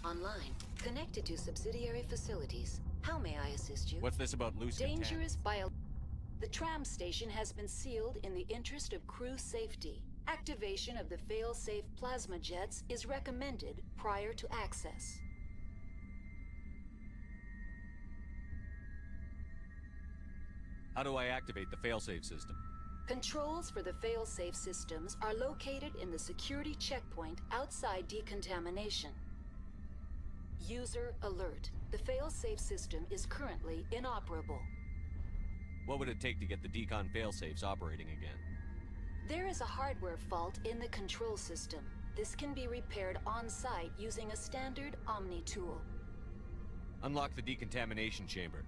Online. Connected to subsidiary facilities. How may I assist you? What's this about loose Dangerous bio... The tram station has been sealed in the interest of crew safety. Activation of the fail-safe plasma jets is recommended prior to access. How do I activate the failsafe system? Controls for the failsafe systems are located in the security checkpoint outside decontamination. User alert. The failsafe system is currently inoperable. What would it take to get the decon failsafes operating again? There is a hardware fault in the control system. This can be repaired on-site using a standard Omni tool. Unlock the decontamination chamber.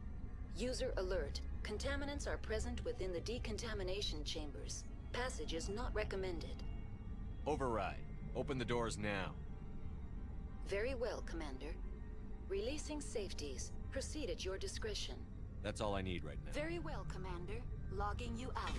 User alert. Contaminants are present within the decontamination chambers. Passage is not recommended. Override. Open the doors now. Very well, Commander. Releasing safeties. Proceed at your discretion. That's all I need right now. Very well, Commander. Logging you out.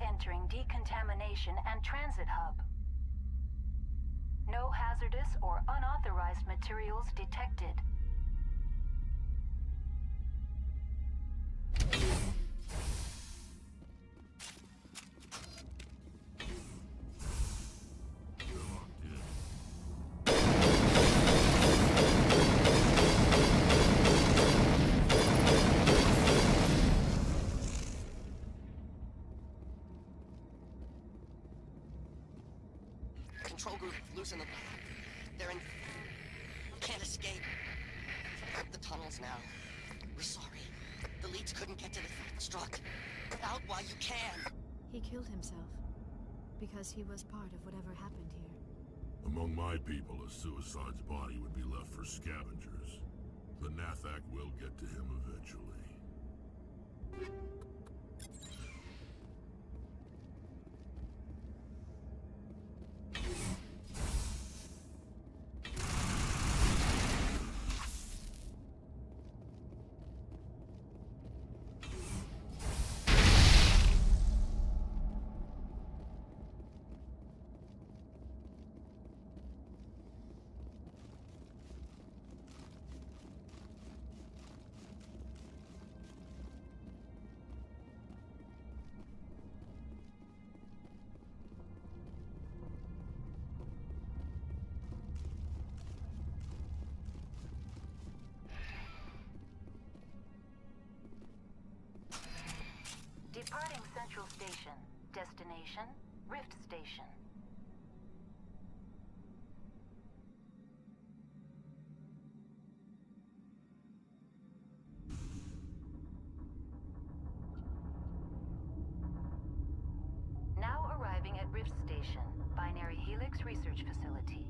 Entering decontamination and transit hub. No hazardous or unauthorized materials detected. Control group, loosen them. They're in... Can't escape. Up the tunnels now. We're sorry. The leads couldn't get to the struck. Get out while you can. He killed himself because he was part of whatever happened here. Among my people, a suicide's body would be left for scavengers. The Nathak will get to him eventually. Departing Central Station. Destination, Rift Station. Now arriving at Rift Station, Binary Helix Research Facility.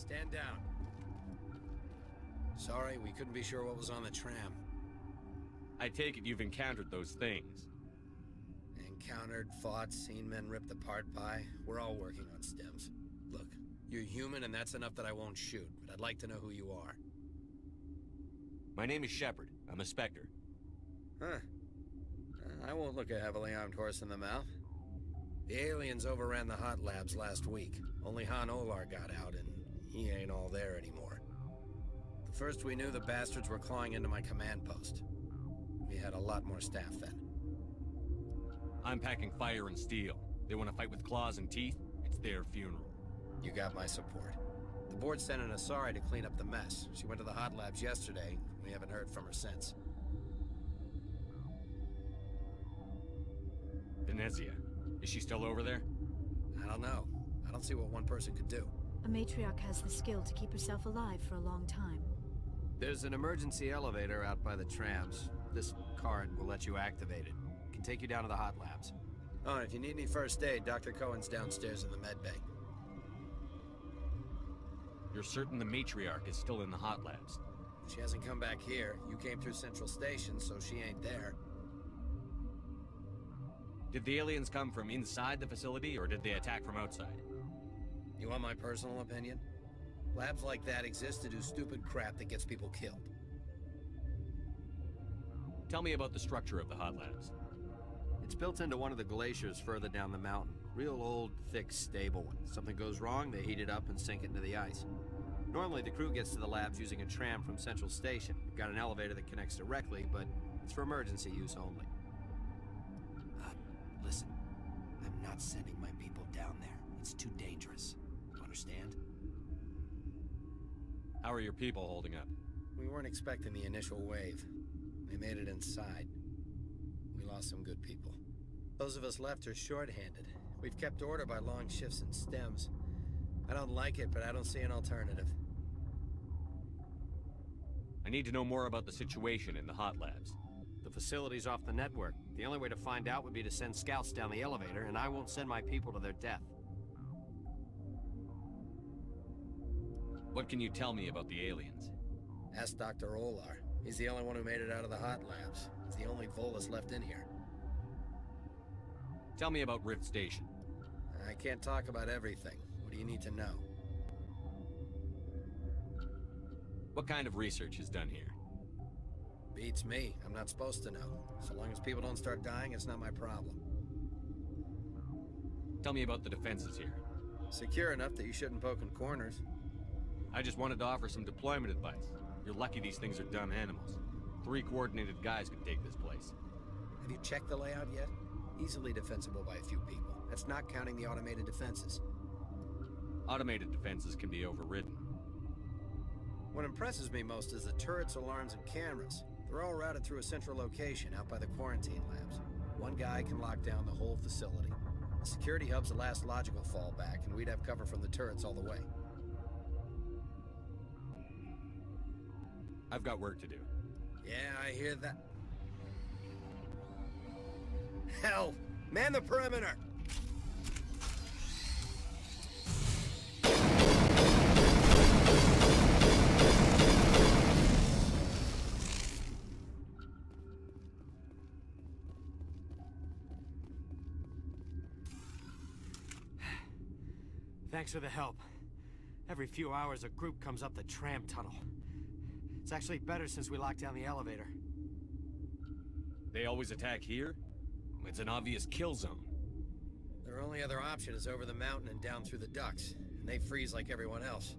Stand down. Sorry, we couldn't be sure what was on the tram. I take it you've encountered those things. Encountered, fought, seen men ripped apart by. We're all working on stems. Look, you're human and that's enough that I won't shoot, but I'd like to know who you are. My name is Shepard. I'm a Spectre. Huh. I won't look a heavily armed horse in the mouth. The aliens overran the hot labs last week. Only Han Olar got out, and he ain't all there anymore. The first we knew, the bastards were clawing into my command post. We had a lot more staff then. I'm packing fire and steel. They want to fight with claws and teeth? It's their funeral. You got my support. The board sent an Asari to clean up the mess. She went to the hot labs yesterday. We haven't heard from her since. Venezia. Is she still over there? I don't know. I don't see what one person could do. A matriarch has the skill to keep herself alive for a long time. There's an emergency elevator out by the trams. This card will let you activate it. It can take you down to the hot labs. Oh, and if you need any first aid, Dr. Cohen's downstairs in the med bay. You're certain the matriarch is still in the hot labs? She hasn't come back here. You came through Central Station, so she ain't there. Did the aliens come from inside the facility, or did they attack from outside? You want my personal opinion? Labs like that exist to do stupid crap that gets people killed. Tell me about the structure of the hot labs. It's built into one of the glaciers further down the mountain. Real old, thick, stable one. Something goes wrong, they heat it up and sink it into the ice. Normally, the crew gets to the labs using a tram from Central Station. We've got an elevator that connects directly, but it's for emergency use only. Listen, I'm not sending my people down there. It's too dangerous. You understand? How are your people holding up? We weren't expecting the initial wave. They made it inside. We lost some good people. Those of us left are short-handed. We've kept order by long shifts and stems. I don't like it, but I don't see an alternative. I need to know more about the situation in the hot labs. The facility's off the network. The only way to find out would be to send scouts down the elevator, and I won't send my people to their death. What can you tell me about the aliens? Ask Dr. Olar. He's the only one who made it out of the hot labs. He's the only Volus left in here. Tell me about Rift Station. I can't talk about everything. What do you need to know? What kind of research is done here? Beats me. I'm not supposed to know. So long as people don't start dying, it's not my problem. Tell me about the defenses here. Secure enough that you shouldn't poke in corners. I just wanted to offer some deployment advice. You're lucky these things are dumb animals. 3 coordinated guys could take this place. Have you checked the layout yet? Easily defensible by a few people. That's not counting the automated defenses. Automated defenses can be overridden. What impresses me most is the turrets, alarms, and cameras. They're all routed through a central location out by the quarantine labs. One guy can lock down the whole facility. The security hub's the last logical fallback, and we'd have cover from the turrets all the way. I've got work to do. Yeah, I hear that. Hell! Man the perimeter! Thanks for the help. Every few hours, a group comes up the tram tunnel. It's actually better since we locked down the elevator. They always attack here? It's an obvious kill zone. Their only other option is over the mountain and down through the ducts, and they freeze like everyone else.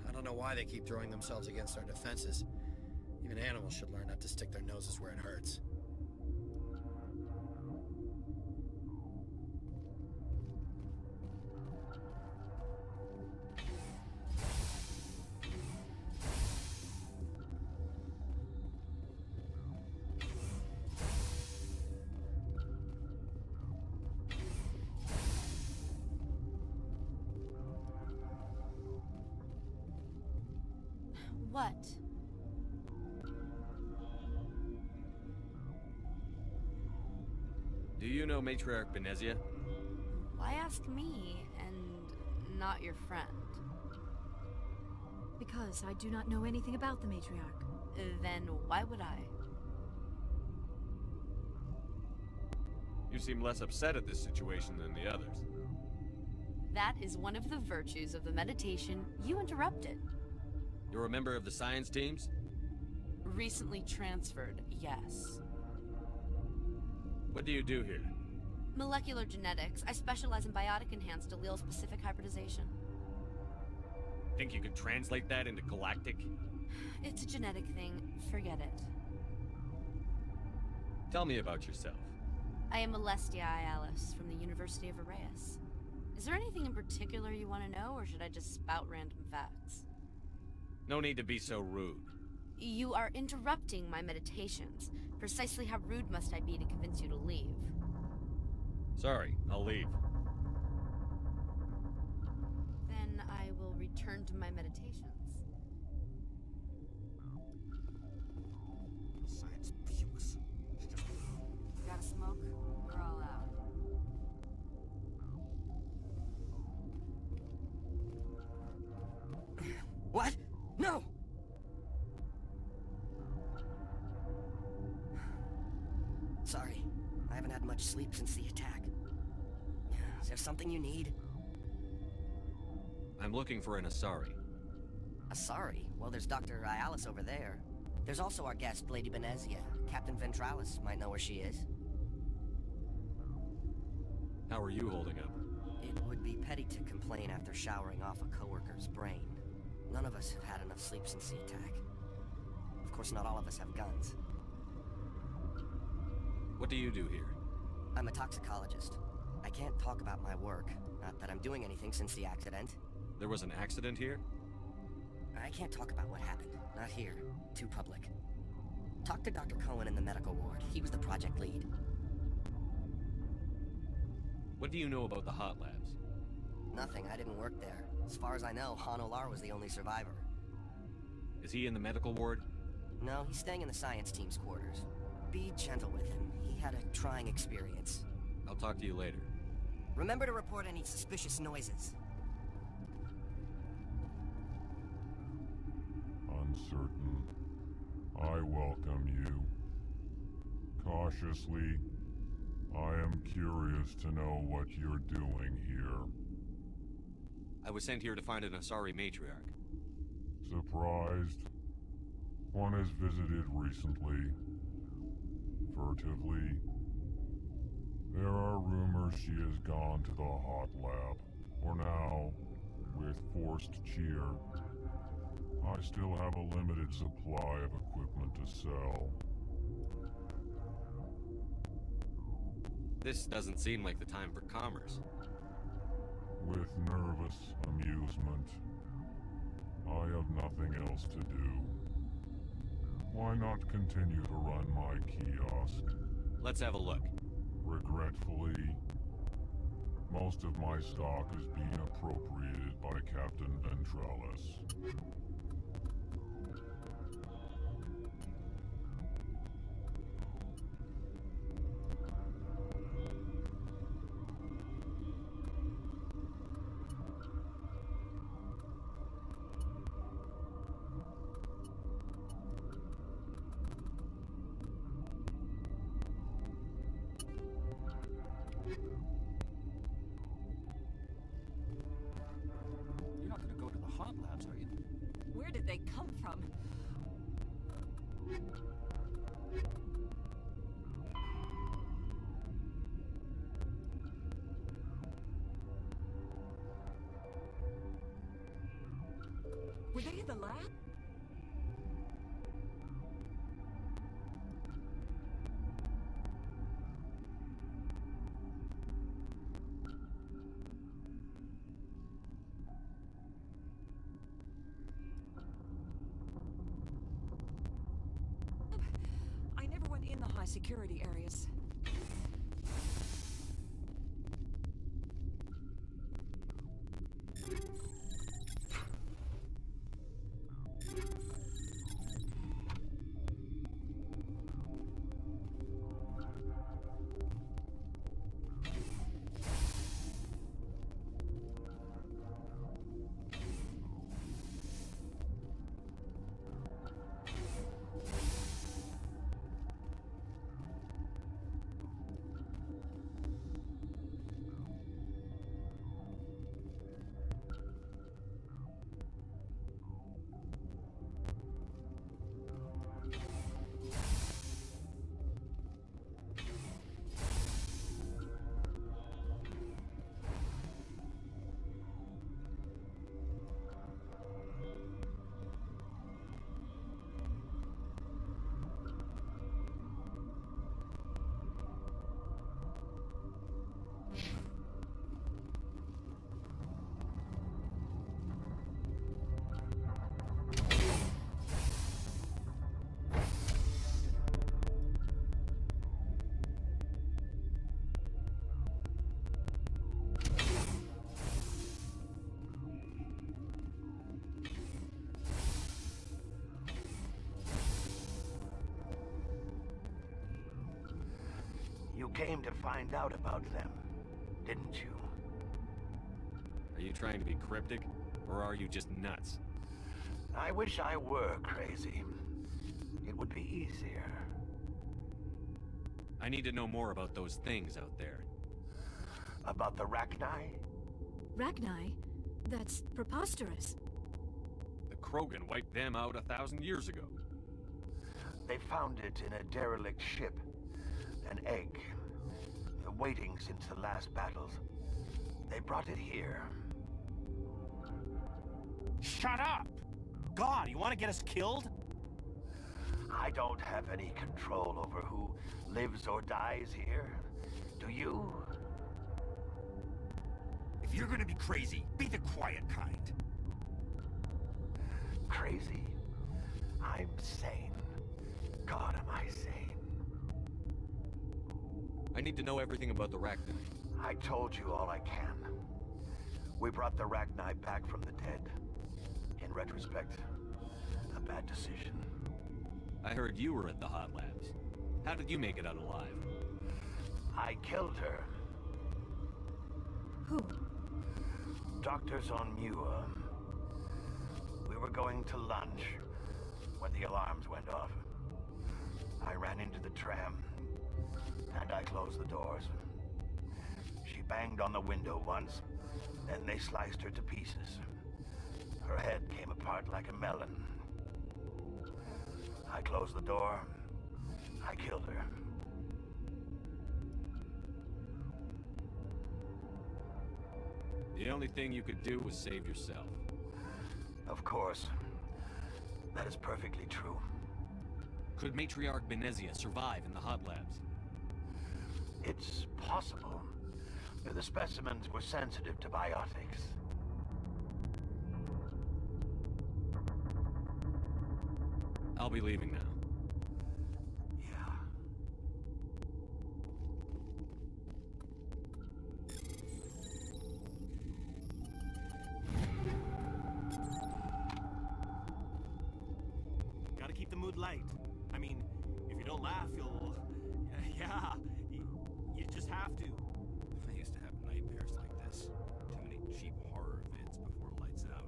I don't know why they keep throwing themselves against our defenses. Even animals should learn not to stick their noses where it hurts. What? Do you know Matriarch Venezia? Why ask me and not your friend? Because I do not know anything about the matriarch. Then why would I? You seem less upset at this situation than the others. That is one of the virtues of the meditation you interrupted. You're a member of the science teams? Recently transferred, yes. What do you do here? Molecular genetics. I specialize in biotic-enhanced allele-specific hybridization. Think you could translate that into galactic? It's a genetic thing. Forget it. Tell me about yourself. I am Alestia Ialis from the University of Arraeus. Is there anything in particular you want to know, or should I just spout random facts? No need to be so rude. You are interrupting my meditations. Precisely how rude must I be to convince you to leave? Sorry, I'll leave. Then I will return to my meditations. Science pukes. Got a smoke? We're all out. What? No! Sorry, I haven't had much sleep since the attack. Is there something you need? I'm looking for an Asari. Asari? Well, there's Dr. Ialis over there. There's also our guest, Lady Benezia. Captain Ventralis might know where she is. How are you holding up? It would be petty to complain after showering off a coworker's brain. None of us have had enough sleep since the attack. Of course, not all of us have guns. What do you do here? I'm a toxicologist. I can't talk about my work. Not that I'm doing anything since the accident. There was an accident here? I can't talk about what happened. Not here. Too public. Talk to Dr. Cohen in the medical ward. He was the project lead. What do you know about the hot labs? Nothing. I didn't work there. As far as I know, Han Olar was the only survivor. Is he in the medical ward? No, he's staying in the science team's quarters. Be gentle with him. He had a trying experience. I'll talk to you later. Remember to report any suspicious noises. Uncertain. I welcome you. Cautiously, I am curious to know what you're doing here. I was sent here to find an Asari matriarch. Surprised? One has visited recently. Furtively. There are rumors she has gone to the hot lab. For now, with forced cheer, I still have a limited supply of equipment to sell. This doesn't seem like the time for commerce. With nervous amusement. I have nothing else to do. Why not continue to run my kiosk? Let's have a look. Regretfully, most of my stock is being appropriated by Captain Ventralis. You're not gonna go to the hot labs, are you? Where did they come from? Were they in the lab? I never went in the high security areas. You came to find out about them, didn't you? Are you trying to be cryptic, or are you just nuts? I wish I were crazy. It would be easier. I need to know more about those things out there. About the Rachni? Rachni? That's preposterous. The Krogan wiped them out 1,000 years ago. They found it in a derelict ship. An egg. Waiting since the last battles. They brought it here. Shut up! God, you want to get us killed? I don't have any control over who lives or dies here. Do you? If you're gonna be crazy, be the quiet kind. Crazy? I'm sane. God, am I sane? I need to know everything about the Rachni. I told you all I can. We brought the Rachni back from the dead. In retrospect, a bad decision. I heard you were at the hot labs. How did you make it out alive? I killed her. Who? Doctors on ME1LE. We were going to lunch when the alarms went off. I ran into the tram, and I closed the doors. She banged on the window once, then they sliced her to pieces. Her head came apart like a melon. I closed the door. I killed her. The only thing you could do was save yourself. Of course. That is perfectly true. Could Matriarch Benezia survive in the hot labs? It's possible. The specimens were sensitive to biotics. I'll be leaving now. Yeah. Gotta keep the mood light. I mean, if you don't laugh, you'll... Yeah, you just have to. I used to have nightmares like this. Too many cheap horror vids before lights out.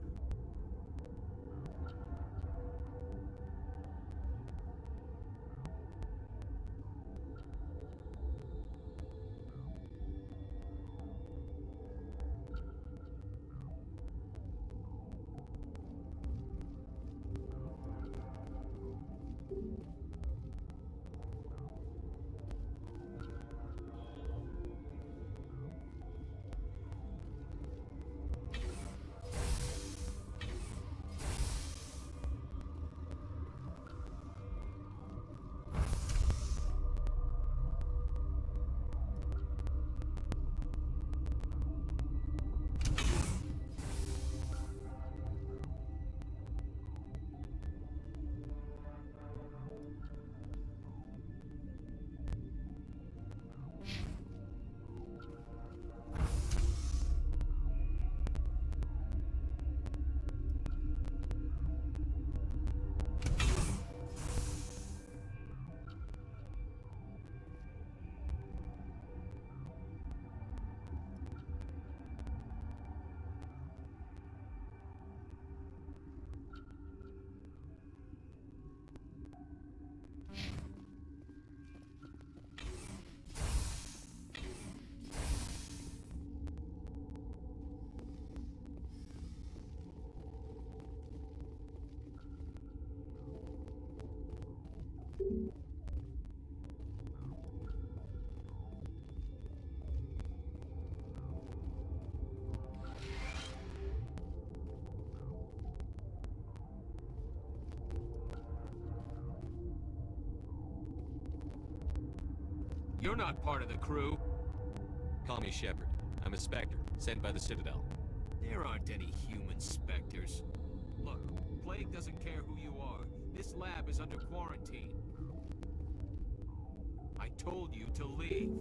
You're not part of the crew. Call me Shepard. I'm a Spectre, sent by the Citadel. There aren't any human specters. Look, Plague doesn't care who you are. This lab is under quarantine. I told you to leave.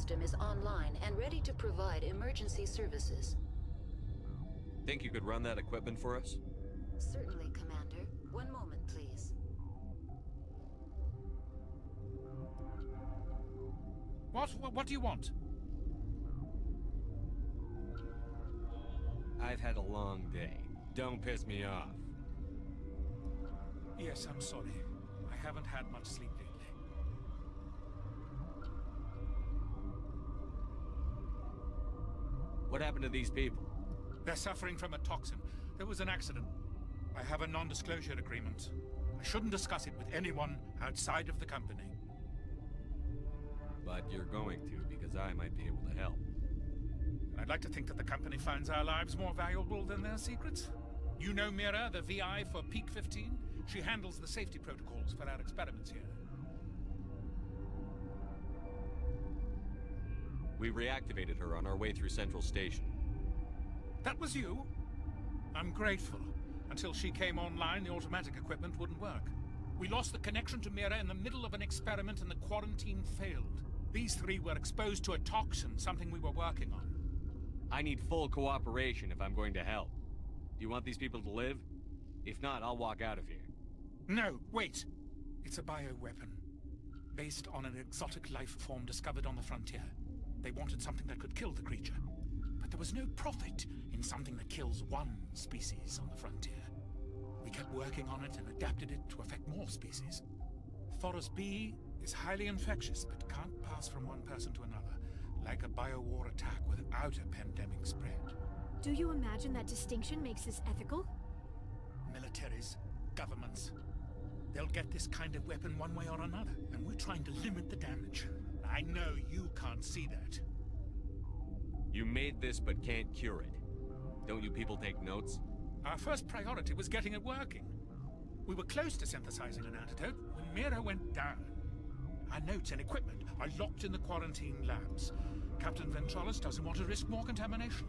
system is online and ready to provide emergency services. Think you could run that equipment for us? Certainly, Commander. One moment, please. What do you want? I've had a long day. Don't piss me off. Yes, I'm sorry. I haven't had much sleep lately. What happened to these people? They're suffering from a toxin. There was an accident. I have a non-disclosure agreement. I shouldn't discuss it with anyone outside of the company. But you're going to, because I might be able to help. I'd like to think that the company finds our lives more valuable than their secrets. You know Mira, the VI for Peak 15? She handles the safety protocols for our experiments here. We reactivated her on our way through Central Station. That was you? I'm grateful. Until she came online, the automatic equipment wouldn't work. We lost the connection to Mira in the middle of an experiment and the quarantine failed. These three were exposed to a toxin, something we were working on. I need full cooperation if I'm going to help. Do you want these people to live? If not, I'll walk out of here. No, wait. It's a bioweapon. Based on an exotic life form discovered on the frontier. They wanted something that could kill the creature. But there was no profit in something that kills one species on the frontier. We kept working on it and adapted it to affect more species. Thoros B is highly infectious, but can't pass from one person to another, like a biowar attack without a pandemic spread. Do you imagine that distinction makes this ethical? Militaries, governments, they'll get this kind of weapon one way or another, and we're trying to limit the damage. I know you can't see that. You made this but can't cure it. Don't you people take notes? Our first priority was getting it working. We were close to synthesizing an antidote when Mira went down. Our notes and equipment are locked in the quarantine labs. Captain Ventralis doesn't want to risk more contamination.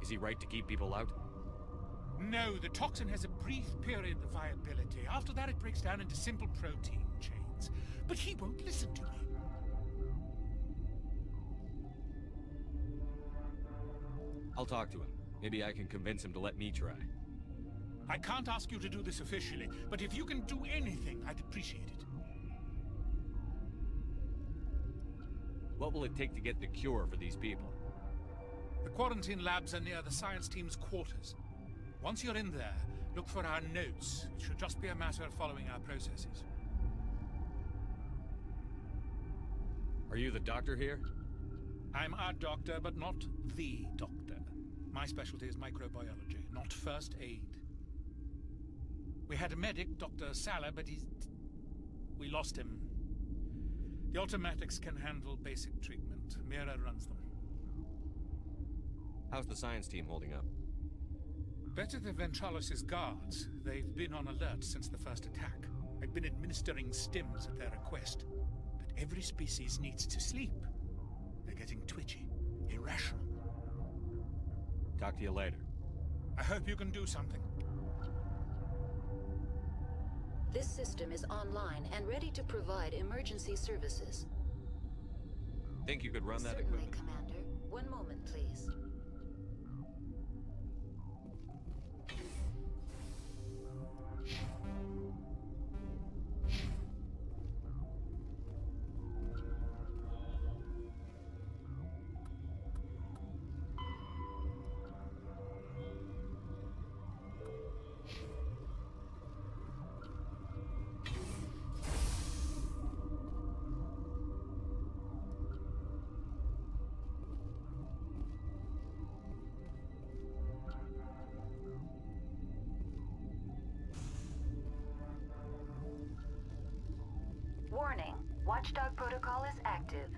Is he right to keep people out? No, the toxin has a brief period of viability. After that, it breaks down into simple protein chains. But he won't listen to me. I'll talk to him. Maybe I can convince him to let me try. I can't ask you to do this officially, but if you can do anything, I'd appreciate it. What will it take to get the cure for these people? The quarantine labs are near the science team's quarters. Once you're in there, look for our notes. It should just be a matter of following our processes. Are you the doctor here? I'm our doctor, but not the doctor. My specialty is microbiology, not first aid. We had a medic, Dr. Salah, but we lost him. The automatics can handle basic treatment. Mira runs them. How's the science team holding up? Better than Ventralis' guards. They've been on alert since the first attack. I've been administering stims at their request. But every species needs to sleep. They're getting twitchy, irrational. Talk to you later. I hope you can do something. This system is online and ready to provide emergency services. Think you could run that Certainly, equipment? Commander. One moment, please. Warning, Watchdog protocol is active.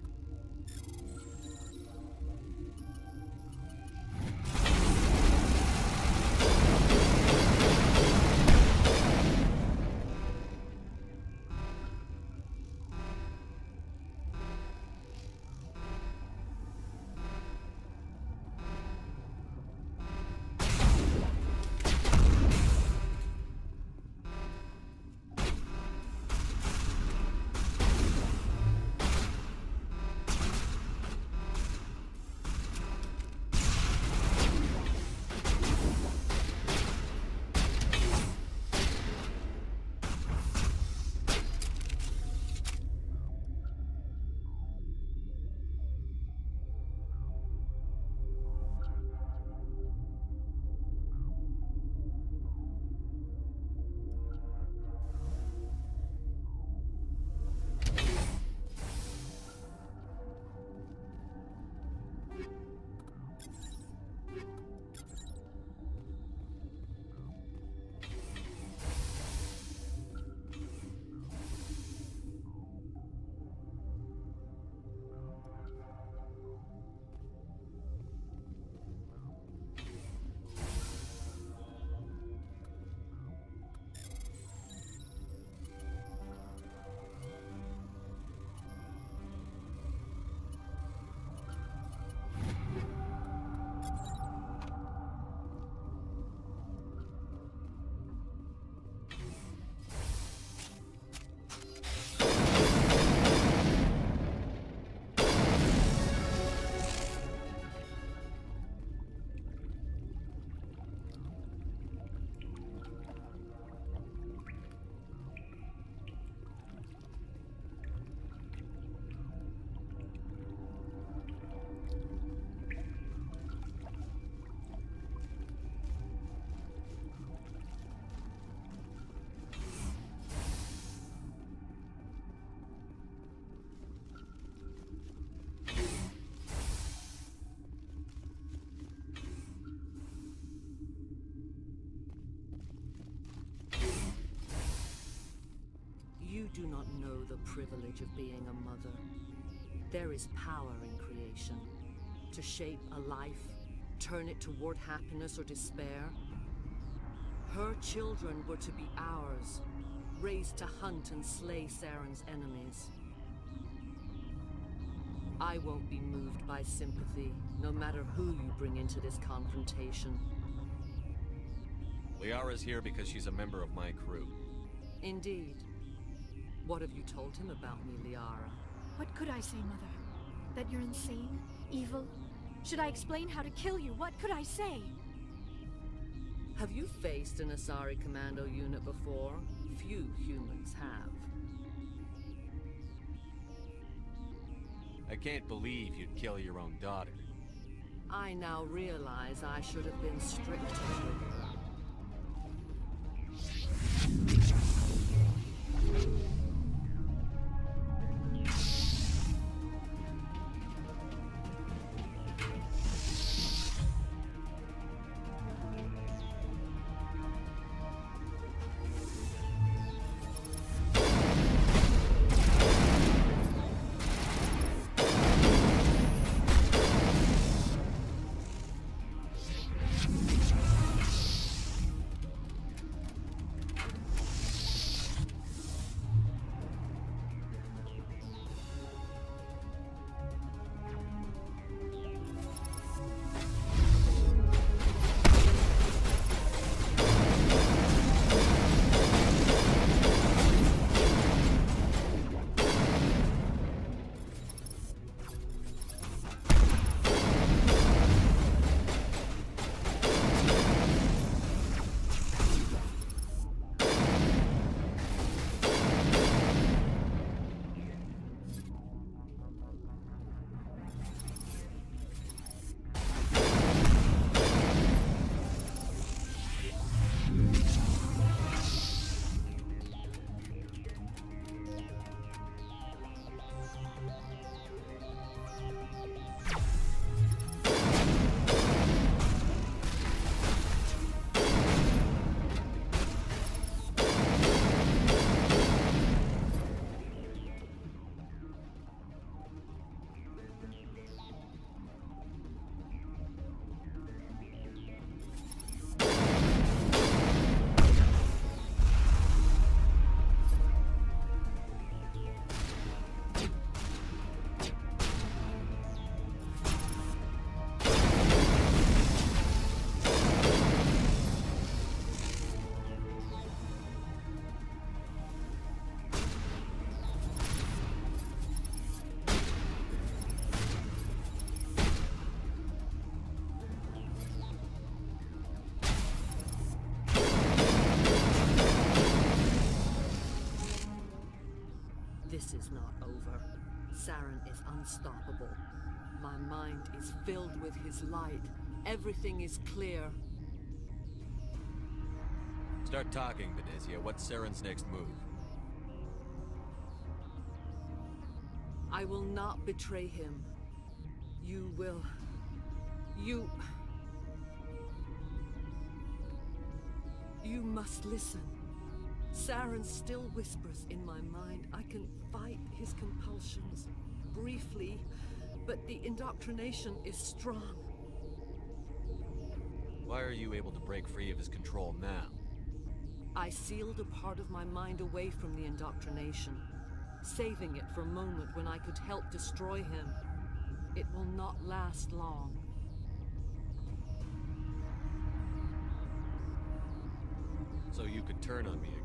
privilege of being a mother. There is power in creation. To shape a life, turn it toward happiness or despair. Her children were to be ours, raised to hunt and slay Saren's enemies. I won't be moved by sympathy, no matter who you bring into this confrontation. Liara's here because she's a member of my crew. Indeed. What have you told him about me, Liara? What could I say, Mother? That you're insane? Evil? Should I explain how to kill you? What could I say? Have you faced an Asari commando unit before? Few humans have. I can't believe you'd kill your own daughter. I now realize I should have been stricter with her. This is not over. Saren is unstoppable. My mind is filled with his light. Everything is clear. Start talking, Benezia. What's Saren's next move? I will not betray him. You will... You must listen. Saren still whispers in my mind. I can fight his compulsions briefly, but the indoctrination is strong. Why are you able to break free of his control now? I sealed a part of my mind away from the indoctrination, saving it for a moment when I could help destroy him. It will not last long. So you could turn on me again?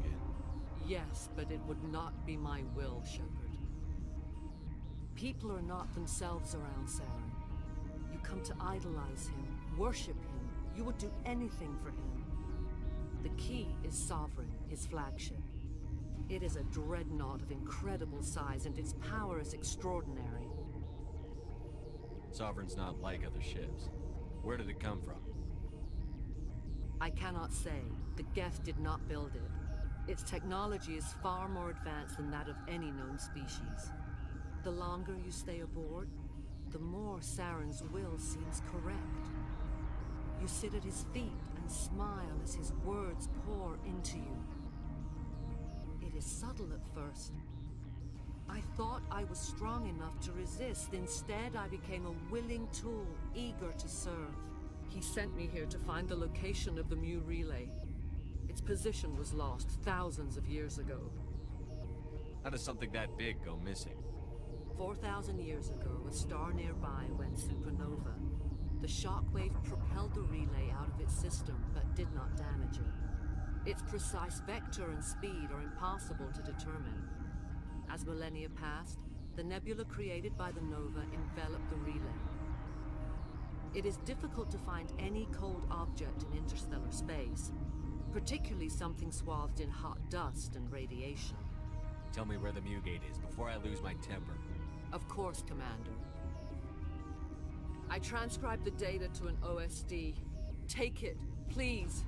Yes, but it would not be my will, Shepard. People are not themselves around Saren. You come to idolize him, worship him. You would do anything for him. The key is Sovereign, his flagship. It is a dreadnought of incredible size, and its power is extraordinary. Sovereign's not like other ships. Where did it come from? I cannot say. The Geth did not build it. Its technology is far more advanced than that of any known species. The longer you stay aboard, the more Saren's will seems correct. You sit at his feet and smile as his words pour into you. It is subtle at first, I thought I was strong enough to resist. Instead, I became a willing tool, eager to serve. He sent me here to find the location of the Mu relay. Its position was lost thousands of years ago. How does something that big go missing? 4,000 years ago, a star nearby went supernova. The shockwave propelled the relay out of its system, but did not damage it. Its precise vector and speed are impossible to determine. As millennia passed, the nebula created by the nova enveloped the relay. It is difficult to find any cold object in interstellar space, particularly something swathed in hot dust and radiation. Tell me where the Mu gate is before I lose my temper. Of course, Commander. I transcribed the data to an OSD. Take it, please.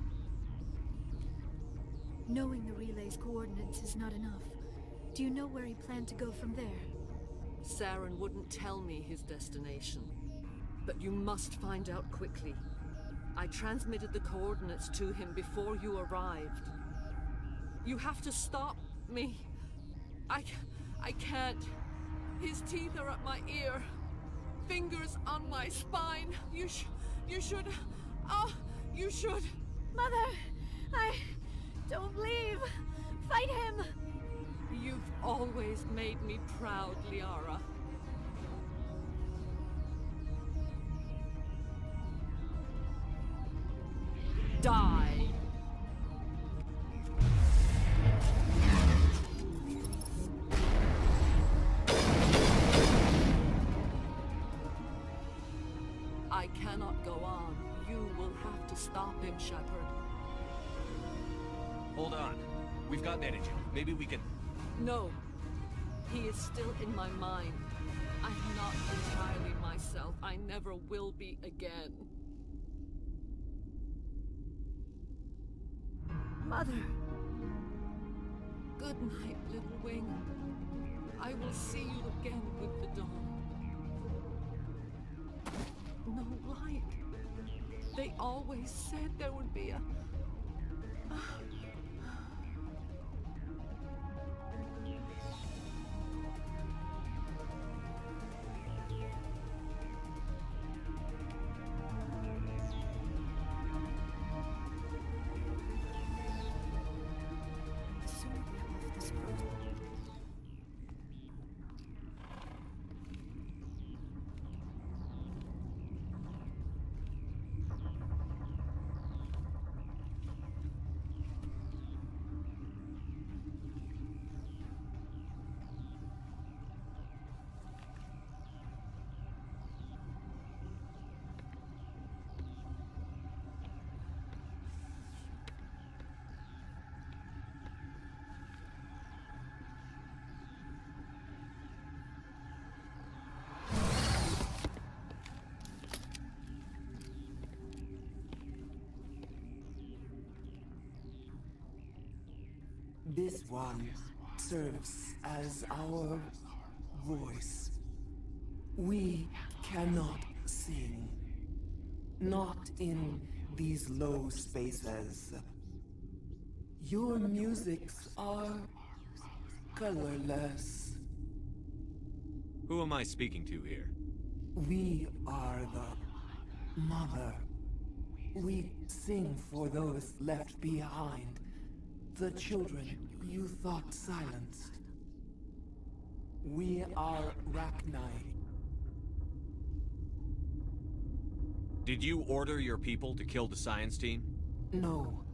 Knowing the relay's coordinates is not enough. Do you know where he planned to go from there? Saren wouldn't tell me his destination. But you must find out quickly. I transmitted the coordinates to him before you arrived. You have to stop me. I can't. His teeth are at my ear. Fingers on my spine. You should... Oh, you should... Mother! Don't leave! Fight him! You've always made me proud, Liara. Die! I cannot go on. You will have to stop him, Shepard. Hold on. We've got energy. Maybe we can... No. He is still in my mind. I'm not entirely myself. I never will be again. Mother! Good night, little wing. I will see you again with the dawn. No light. They always said there would be a... This one serves as our voice. We cannot sing. Not in these low spaces. Your musics are colorless. Who am I speaking to here? We are the mother. We sing for those left behind. The children you thought silenced. We are Rachni. Did you order your people to kill the science team? No.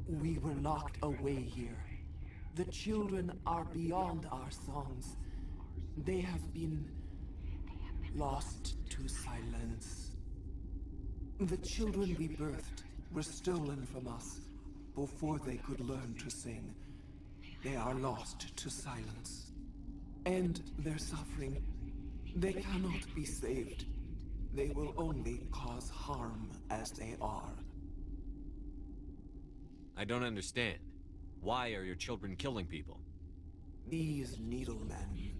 We were locked away here. The children are beyond our songs. They have been lost to silence. The children we birthed were stolen from us before they could learn to sing. They are lost to silence. And their suffering, they cannot be saved. They will only cause harm as they are. I don't understand. Why are your children killing people? These needlemen,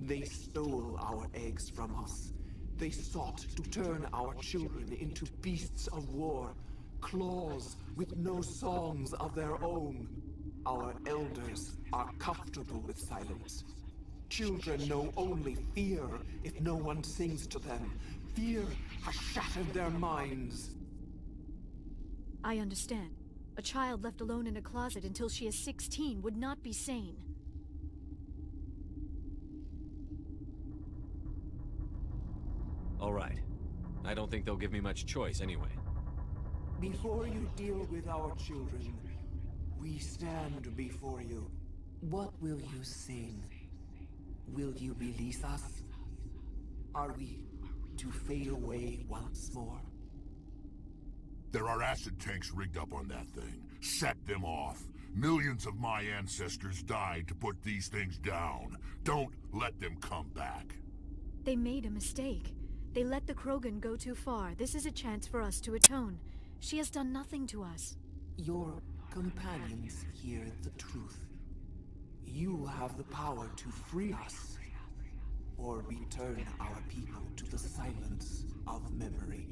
they stole our eggs from us. They sought to turn our children into beasts of war, claws with no songs of their own. Our elders are comfortable with silence. Children know only fear if no one sings to them. Fear has shattered their minds. I understand. A child left alone in a closet until she is 16 would not be sane. All right. I don't think they'll give me much choice anyway. Before you deal with our children, we stand before you. What will you sing? Will you release us? Are we to fade away once more? There are acid tanks rigged up on that thing. Set them off. Millions of my ancestors died to put these things down. Don't let them come back. They made a mistake. They let the Krogan go too far. This is a chance for us to atone. She has done nothing to us. Your companions hear the truth. You have the power to free us, or return our people to the silence of memory.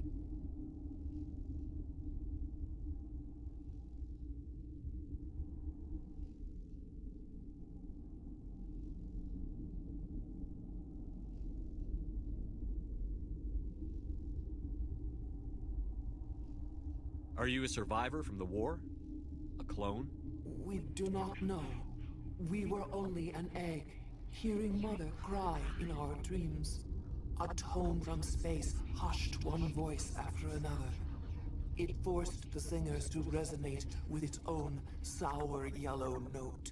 Are you a survivor from the war? A clone? We do not know. We were only an egg, hearing Mother cry in our dreams. A tone from space hushed one voice after another. It forced the singers to resonate with its own sour yellow note.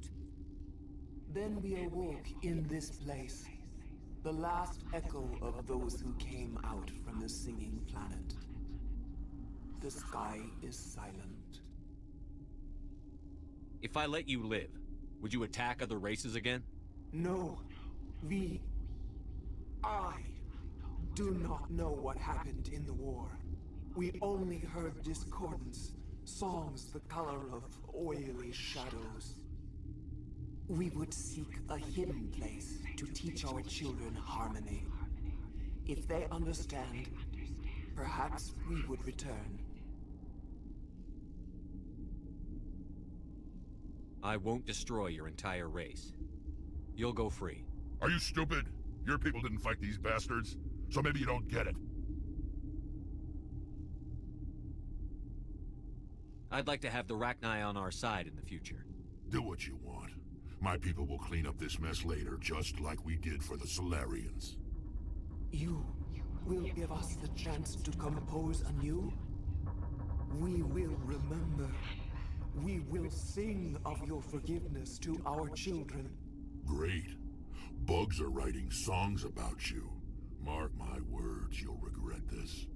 Then we awoke in this place, the last echo of those who came out from the singing planet. The sky is silent. If I let you live, would you attack other races again? No, I do not know what happened in the war. We only heard discordance, songs the color of oily shadows. We would seek a hidden place to teach our children harmony. If they understand, perhaps we would return. I won't destroy your entire race. You'll go free. Are you stupid? Your people didn't fight these bastards, so maybe you don't get it. I'd like to have the Rachni on our side in the future. Do what you want. My people will clean up this mess later, just like we did for the Solarians. You will give us the chance to compose anew? We will remember. We will sing of your forgiveness to our children. Great. Bugs are writing songs about you. Mark my words, you'll regret this.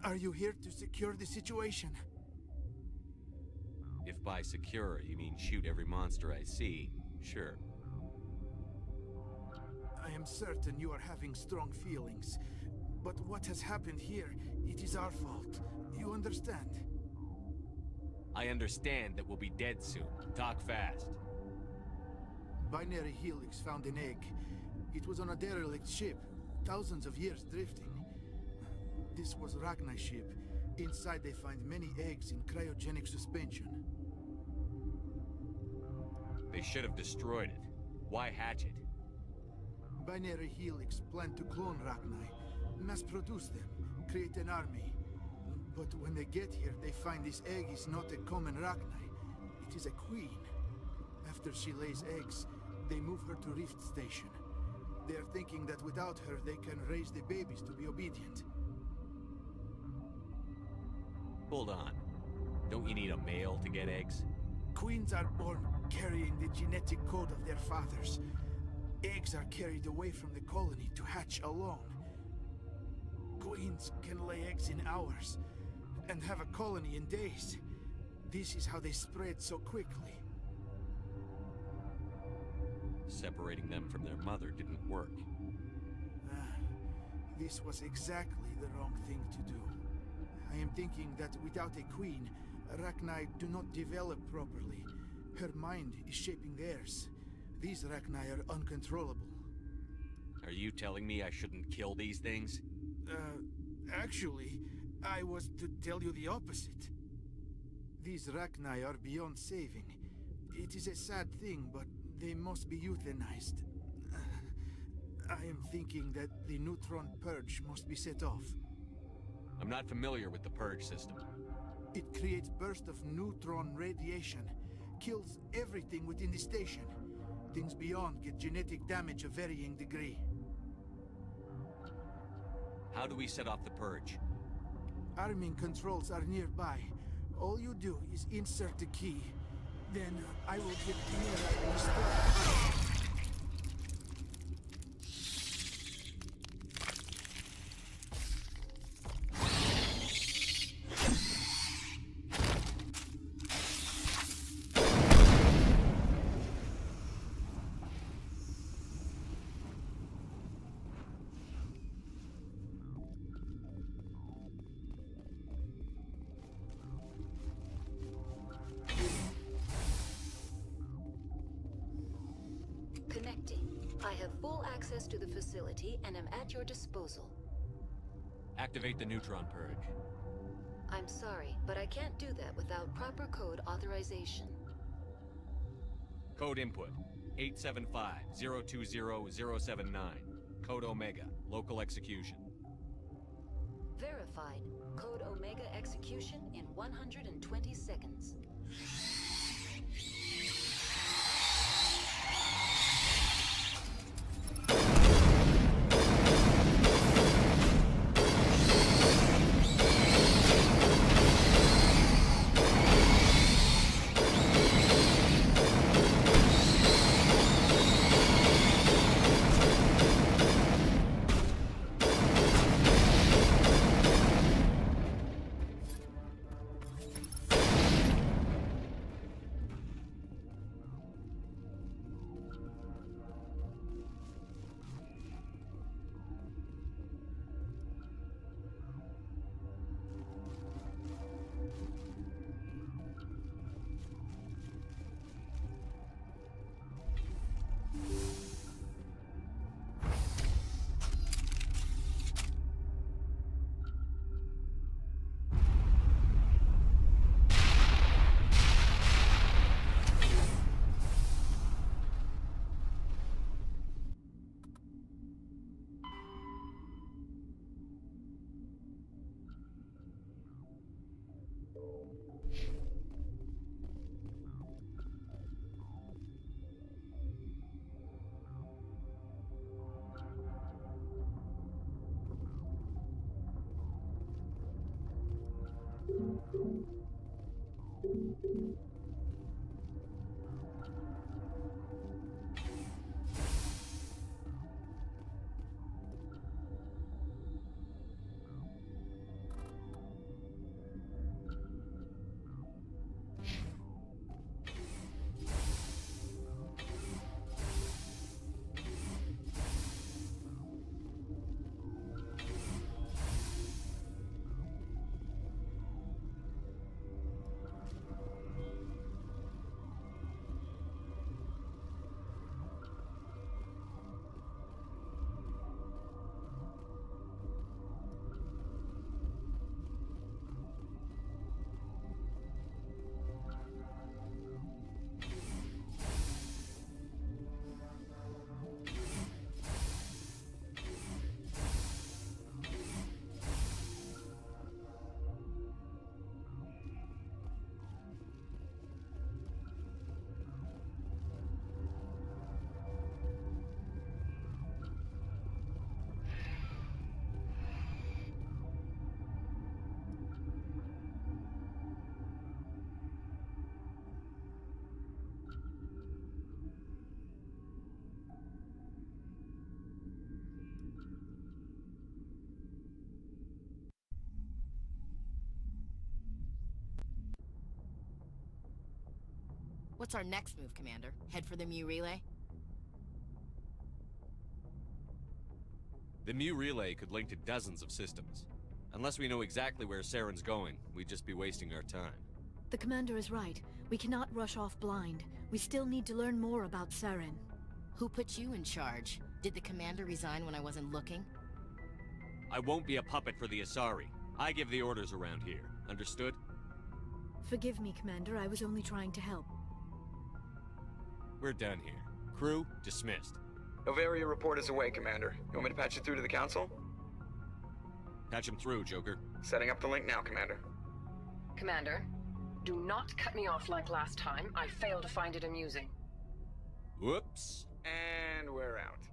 Are you here to secure the situation? If by secure you mean shoot every monster I see, sure. I am certain you are having strong feelings. But what has happened here, it is our fault. You understand? I understand that we'll be dead soon. Talk fast. Binary Helix found an egg. It was on a derelict ship, thousands of years drifting. This was Rachni's ship. Inside they find many eggs in cryogenic suspension. They should have destroyed it. Why hatch it? Binary Helix planned to clone Rachni, mass-produce them, create an army. But when they get here, they find this egg is not a common Rachni. It is a queen. After she lays eggs, they move her to Rift Station. They are thinking that without her, they can raise the babies to be obedient. Hold on. Don't you need a male to get eggs? Queens are born carrying the genetic code of their fathers. Eggs are carried away from the colony to hatch alone. Queens can lay eggs in hours and have a colony in days. This is how they spread so quickly. Separating them from their mother didn't work. This was exactly the wrong thing to do. I am thinking that without a queen, Rachni do not develop properly. Her mind is shaping theirs. These Rachni are uncontrollable. Are you telling me I shouldn't kill these things? Actually, I was to tell you the opposite. These Rachni are beyond saving. It is a sad thing, but they must be euthanized. I am thinking that the neutron purge must be set off. I'm not familiar with the purge system. It creates bursts of neutron radiation, kills everything within the station. Things beyond get genetic damage of varying degree. How do we set off the purge? Arming controls are nearby. All you do is insert the key. Then I will give Chimera a start. Connecting. I have full access to the facility and am at your disposal. Activate the neutron purge. I'm sorry, but I can't do that without proper code authorization. Code input 875-020-079. Code Omega. Local execution. Verified. Code Omega execution in 120 seconds. What's our next move, Commander? Head for the ME1LE? The ME1LE could link to dozens of systems. Unless we know exactly where Saren's going, we'd just be wasting our time. The commander is right. We cannot rush off blind. We still need to learn more about Saren. Who put you in charge? Did the commander resign when I wasn't looking? I won't be a puppet for the Asari. I give the orders around here. Understood? Forgive me, Commander. I was only trying to help. We're done here. Crew, dismissed. Noveria report is away, Commander. You want me to patch it through to the Council? Patch him through, Joker. Setting up the link now, Commander. Commander, do not cut me off like last time. I failed to find it amusing. Whoops. And we're out.